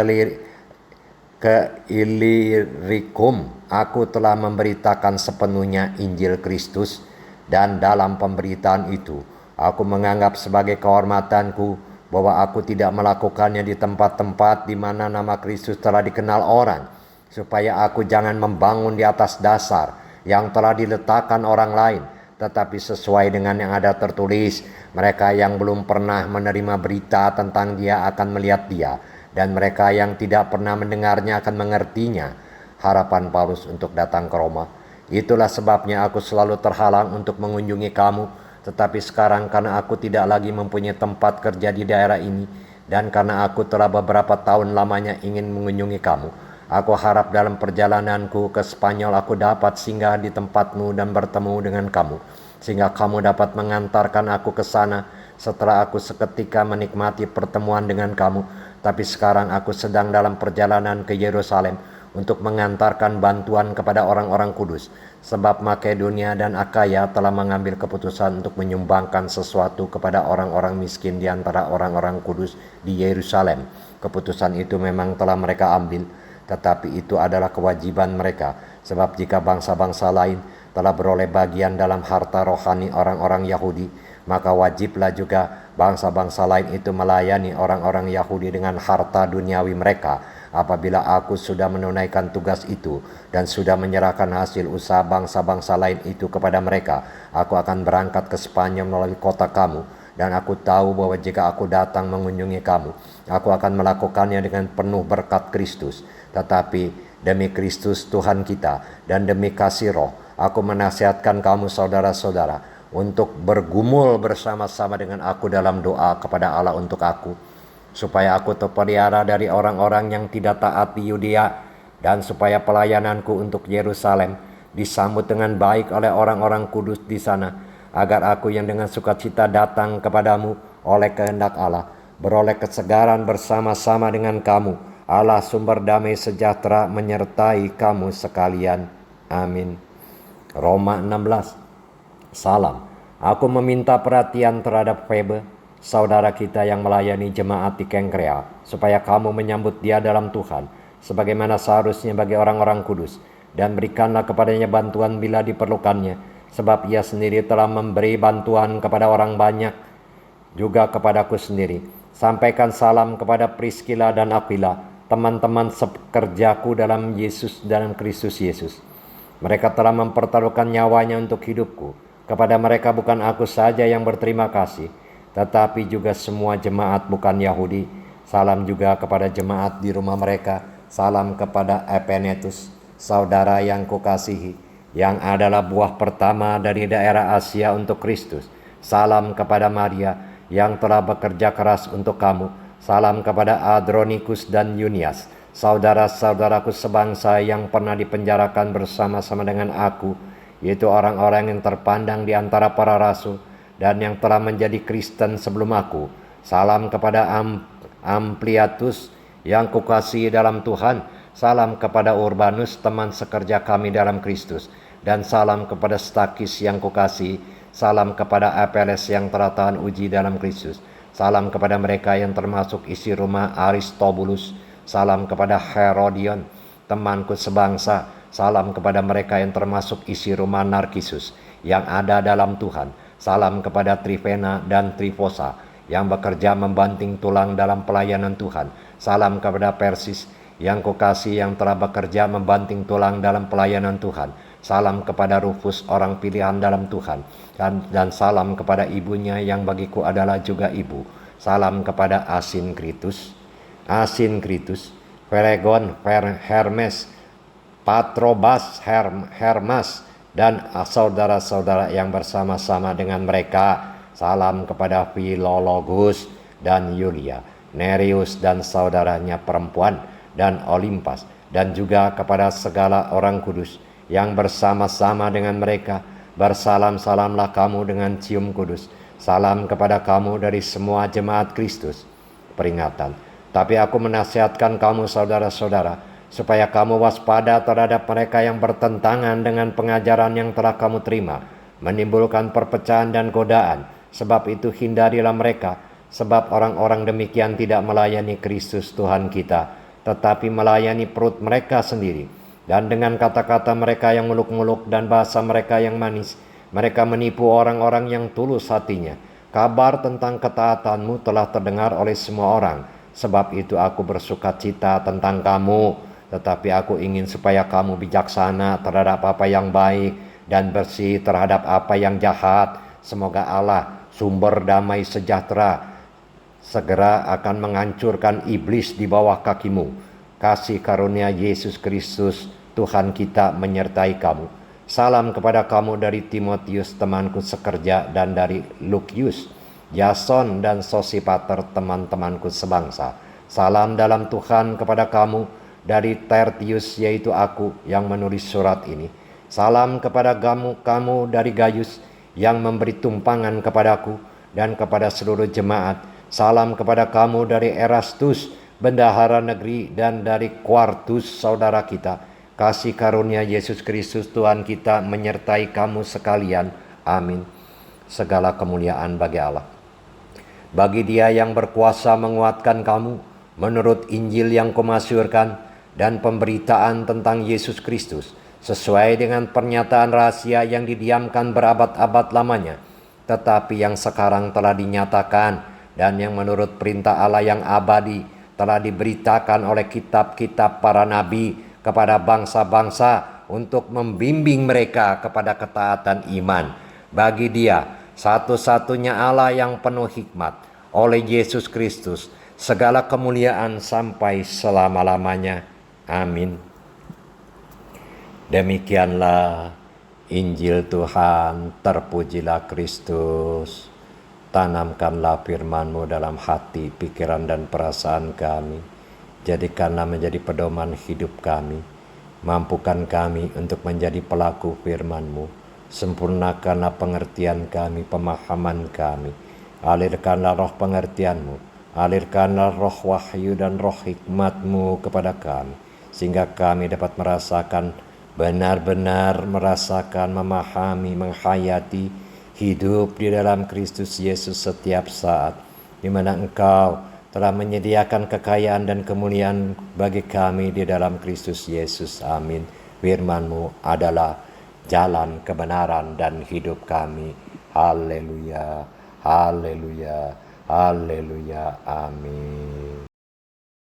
[SPEAKER 1] Illyricum, aku telah memberitakan sepenuhnya Injil Kristus, dan dalam pemberitaan itu aku menganggap sebagai kehormatanku bahwa aku tidak melakukannya di tempat-tempat di mana nama Kristus telah dikenal orang, supaya aku jangan membangun di atas dasar yang telah diletakkan orang lain, tetapi sesuai dengan yang ada tertulis, mereka yang belum pernah menerima berita tentang Dia akan melihat Dia, dan mereka yang tidak pernah mendengarnya akan mengertinya. Harapan Paulus untuk datang ke Roma. Itulah sebabnya aku selalu terhalang untuk mengunjungi kamu, tetapi sekarang karena aku tidak lagi mempunyai tempat kerja di daerah ini, dan karena aku telah beberapa tahun lamanya ingin mengunjungi kamu, aku harap dalam perjalananku ke Spanyol aku dapat singgah di tempatmu dan bertemu dengan kamu, sehingga kamu dapat mengantarkan aku ke sana setelah aku seketika menikmati pertemuan dengan kamu. Tapi sekarang aku sedang dalam perjalanan ke Yerusalem untuk mengantarkan bantuan kepada orang-orang kudus, sebab Makedonia dan Akaya telah mengambil keputusan untuk menyumbangkan sesuatu kepada orang-orang miskin di antara orang-orang kudus di Yerusalem. Keputusan itu memang telah mereka ambil, tetapi itu adalah kewajiban mereka, sebab jika bangsa-bangsa lain telah beroleh bagian dalam harta rohani orang-orang Yahudi, maka wajiblah juga bangsa-bangsa lain itu melayani orang-orang Yahudi dengan harta duniawi mereka. Apabila aku sudah menunaikan tugas itu dan sudah menyerahkan hasil usaha bangsa-bangsa lain itu kepada mereka, aku akan berangkat ke Spanyol melalui kota kamu, dan aku tahu bahwa jika aku datang mengunjungi kamu, aku akan melakukannya dengan penuh berkat Kristus. Tetapi demi Kristus Tuhan kita dan demi kasih Roh, aku menasihatkan kamu saudara-saudara untuk bergumul bersama-sama dengan aku dalam doa kepada Allah untuk aku, supaya aku terpelihara dari orang-orang yang tidak taat di Yudea, dan supaya pelayananku untuk Yerusalem disambut dengan baik oleh orang-orang kudus di sana, agar aku yang dengan sukacita datang kepadamu oleh kehendak Allah, beroleh kesegaran bersama-sama dengan kamu. Allah sumber damai sejahtera menyertai kamu sekalian. Amin. Roma 16. Salam. Aku meminta perhatian terhadap Febe, saudara kita yang melayani jemaat di Kengkrea, supaya kamu menyambut dia dalam Tuhan, sebagaimana seharusnya bagi orang-orang kudus, dan berikanlah kepadanya bantuan bila diperlukannya, sebab ia sendiri telah memberi bantuan kepada orang banyak, juga kepadaku sendiri. Sampaikan salam kepada Priskila dan Aquila, teman-teman sekerjaku dalam Kristus Yesus. Mereka telah mempertaruhkan nyawanya untuk hidupku. Kepada mereka bukan aku saja yang berterima kasih, tetapi juga semua jemaat bukan Yahudi. Salam juga kepada jemaat di rumah mereka Salam kepada Epenetus, saudara yang kukasihi, yang adalah buah pertama dari daerah Asia untuk Kristus. Salam kepada Maria, yang telah bekerja keras untuk kamu. Salam kepada Adronikus dan Yunias, saudara-saudaraku sebangsa yang pernah dipenjarakan bersama-sama dengan aku, yaitu orang-orang yang terpandang di antara para rasul dan yang telah menjadi Kristen sebelum aku. Salam kepada Ampliatus yang kukasihi dalam Tuhan. Salam kepada Urbanus, teman sekerja kami dalam Kristus. Dan salam kepada Stakis yang kukasihi. Salam kepada Apeles yang telah tahan uji dalam Kristus. Salam kepada mereka yang termasuk isi rumah Aristobulus. Salam kepada Herodion, temanku sebangsa. Salam kepada mereka yang termasuk isi rumah Narkisus yang ada dalam Tuhan. Salam kepada Trifena dan Trifosa yang bekerja membanting tulang dalam pelayanan Tuhan. Salam kepada Persis yang kukasihi yang telah bekerja membanting tulang dalam pelayanan Tuhan. Salam kepada Rufus, orang pilihan dalam Tuhan. Dan salam kepada ibunya yang bagiku adalah juga ibu. Salam kepada Asinkritus, Phlegon, Hermes, Patrobas, Hermas, dan saudara-saudara yang bersama-sama dengan mereka. Salam kepada Filologus dan Yulia, Nereus dan saudaranya perempuan, dan Olimpas, dan juga kepada segala orang kudus yang bersama-sama dengan mereka. Bersalam-salamlah kamu dengan cium kudus. Salam kepada kamu dari semua jemaat Kristus. Peringatan. Tapi aku menasihatkan kamu saudara-saudara, supaya kamu waspada terhadap mereka yang bertentangan dengan pengajaran yang telah kamu terima, menimbulkan perpecahan dan godaan. Sebab itu hindarilah mereka, sebab orang-orang demikian tidak melayani Kristus Tuhan kita, tetapi melayani perut mereka sendiri. Dan dengan kata-kata mereka yang muluk-muluk dan bahasa mereka yang manis, mereka menipu orang-orang yang tulus hatinya. Kabar tentang ketaatanmu telah terdengar oleh semua orang. Sebab itu aku bersukacita tentang kamu, tetapi aku ingin supaya kamu bijaksana terhadap apa yang baik dan bersih terhadap apa yang jahat. Semoga Allah, sumber damai sejahtera, segera akan menghancurkan iblis di bawah kakimu. Kasih karunia Yesus Kristus Tuhan kita menyertai kamu. Salam kepada kamu dari Timotius, temanku sekerja, dan dari Lukius, Yason, dan Sosipater, teman-temanku sebangsa. Salam dalam Tuhan kepada kamu dari Tertius, yaitu aku yang menulis surat ini. Salam kepada kamu dari Gaius yang memberi tumpangan kepadaku, dan kepada seluruh jemaat. Salam kepada kamu dari Erastus, bendahara negeri, dan dari Quartus, saudara kita. Kasih karunia Yesus Kristus Tuhan kita menyertai kamu sekalian. Amin. Segala kemuliaan bagi Allah. Bagi Dia yang berkuasa menguatkan kamu menurut Injil yang kumasyurkan dan pemberitaan tentang Yesus Kristus, sesuai dengan pernyataan rahasia yang didiamkan berabad-abad lamanya, tetapi yang sekarang telah dinyatakan dan yang menurut perintah Allah yang abadi telah diberitakan oleh kitab-kitab para nabi kepada bangsa-bangsa untuk membimbing mereka kepada ketaatan iman. Bagi Dia, satu-satunya Allah yang penuh hikmat, oleh Yesus Kristus, segala kemuliaan sampai selama-lamanya. Amin. Demikianlah Injil Tuhan, terpujilah Kristus. Tanamkanlah firman-Mu dalam hati, pikiran, dan perasaan kami. Jadikanlah menjadi pedoman hidup kami. Mampukan kami untuk menjadi pelaku firman-Mu. Sempurnakanlah pengertian kami, pemahaman kami. Alirkanlah roh pengertian-Mu. Alirkanlah roh wahyu dan roh hikmat-Mu kepada kami, sehingga kami dapat merasakan, benar-benar merasakan, memahami, menghayati hidup di dalam Kristus Yesus setiap saat, di mana Engkau telah menyediakan kekayaan dan kemuliaan bagi kami di dalam Kristus Yesus. Amin. Firman-Mu adalah jalan kebenaran dan hidup kami. Haleluya, haleluya, haleluya. Amin.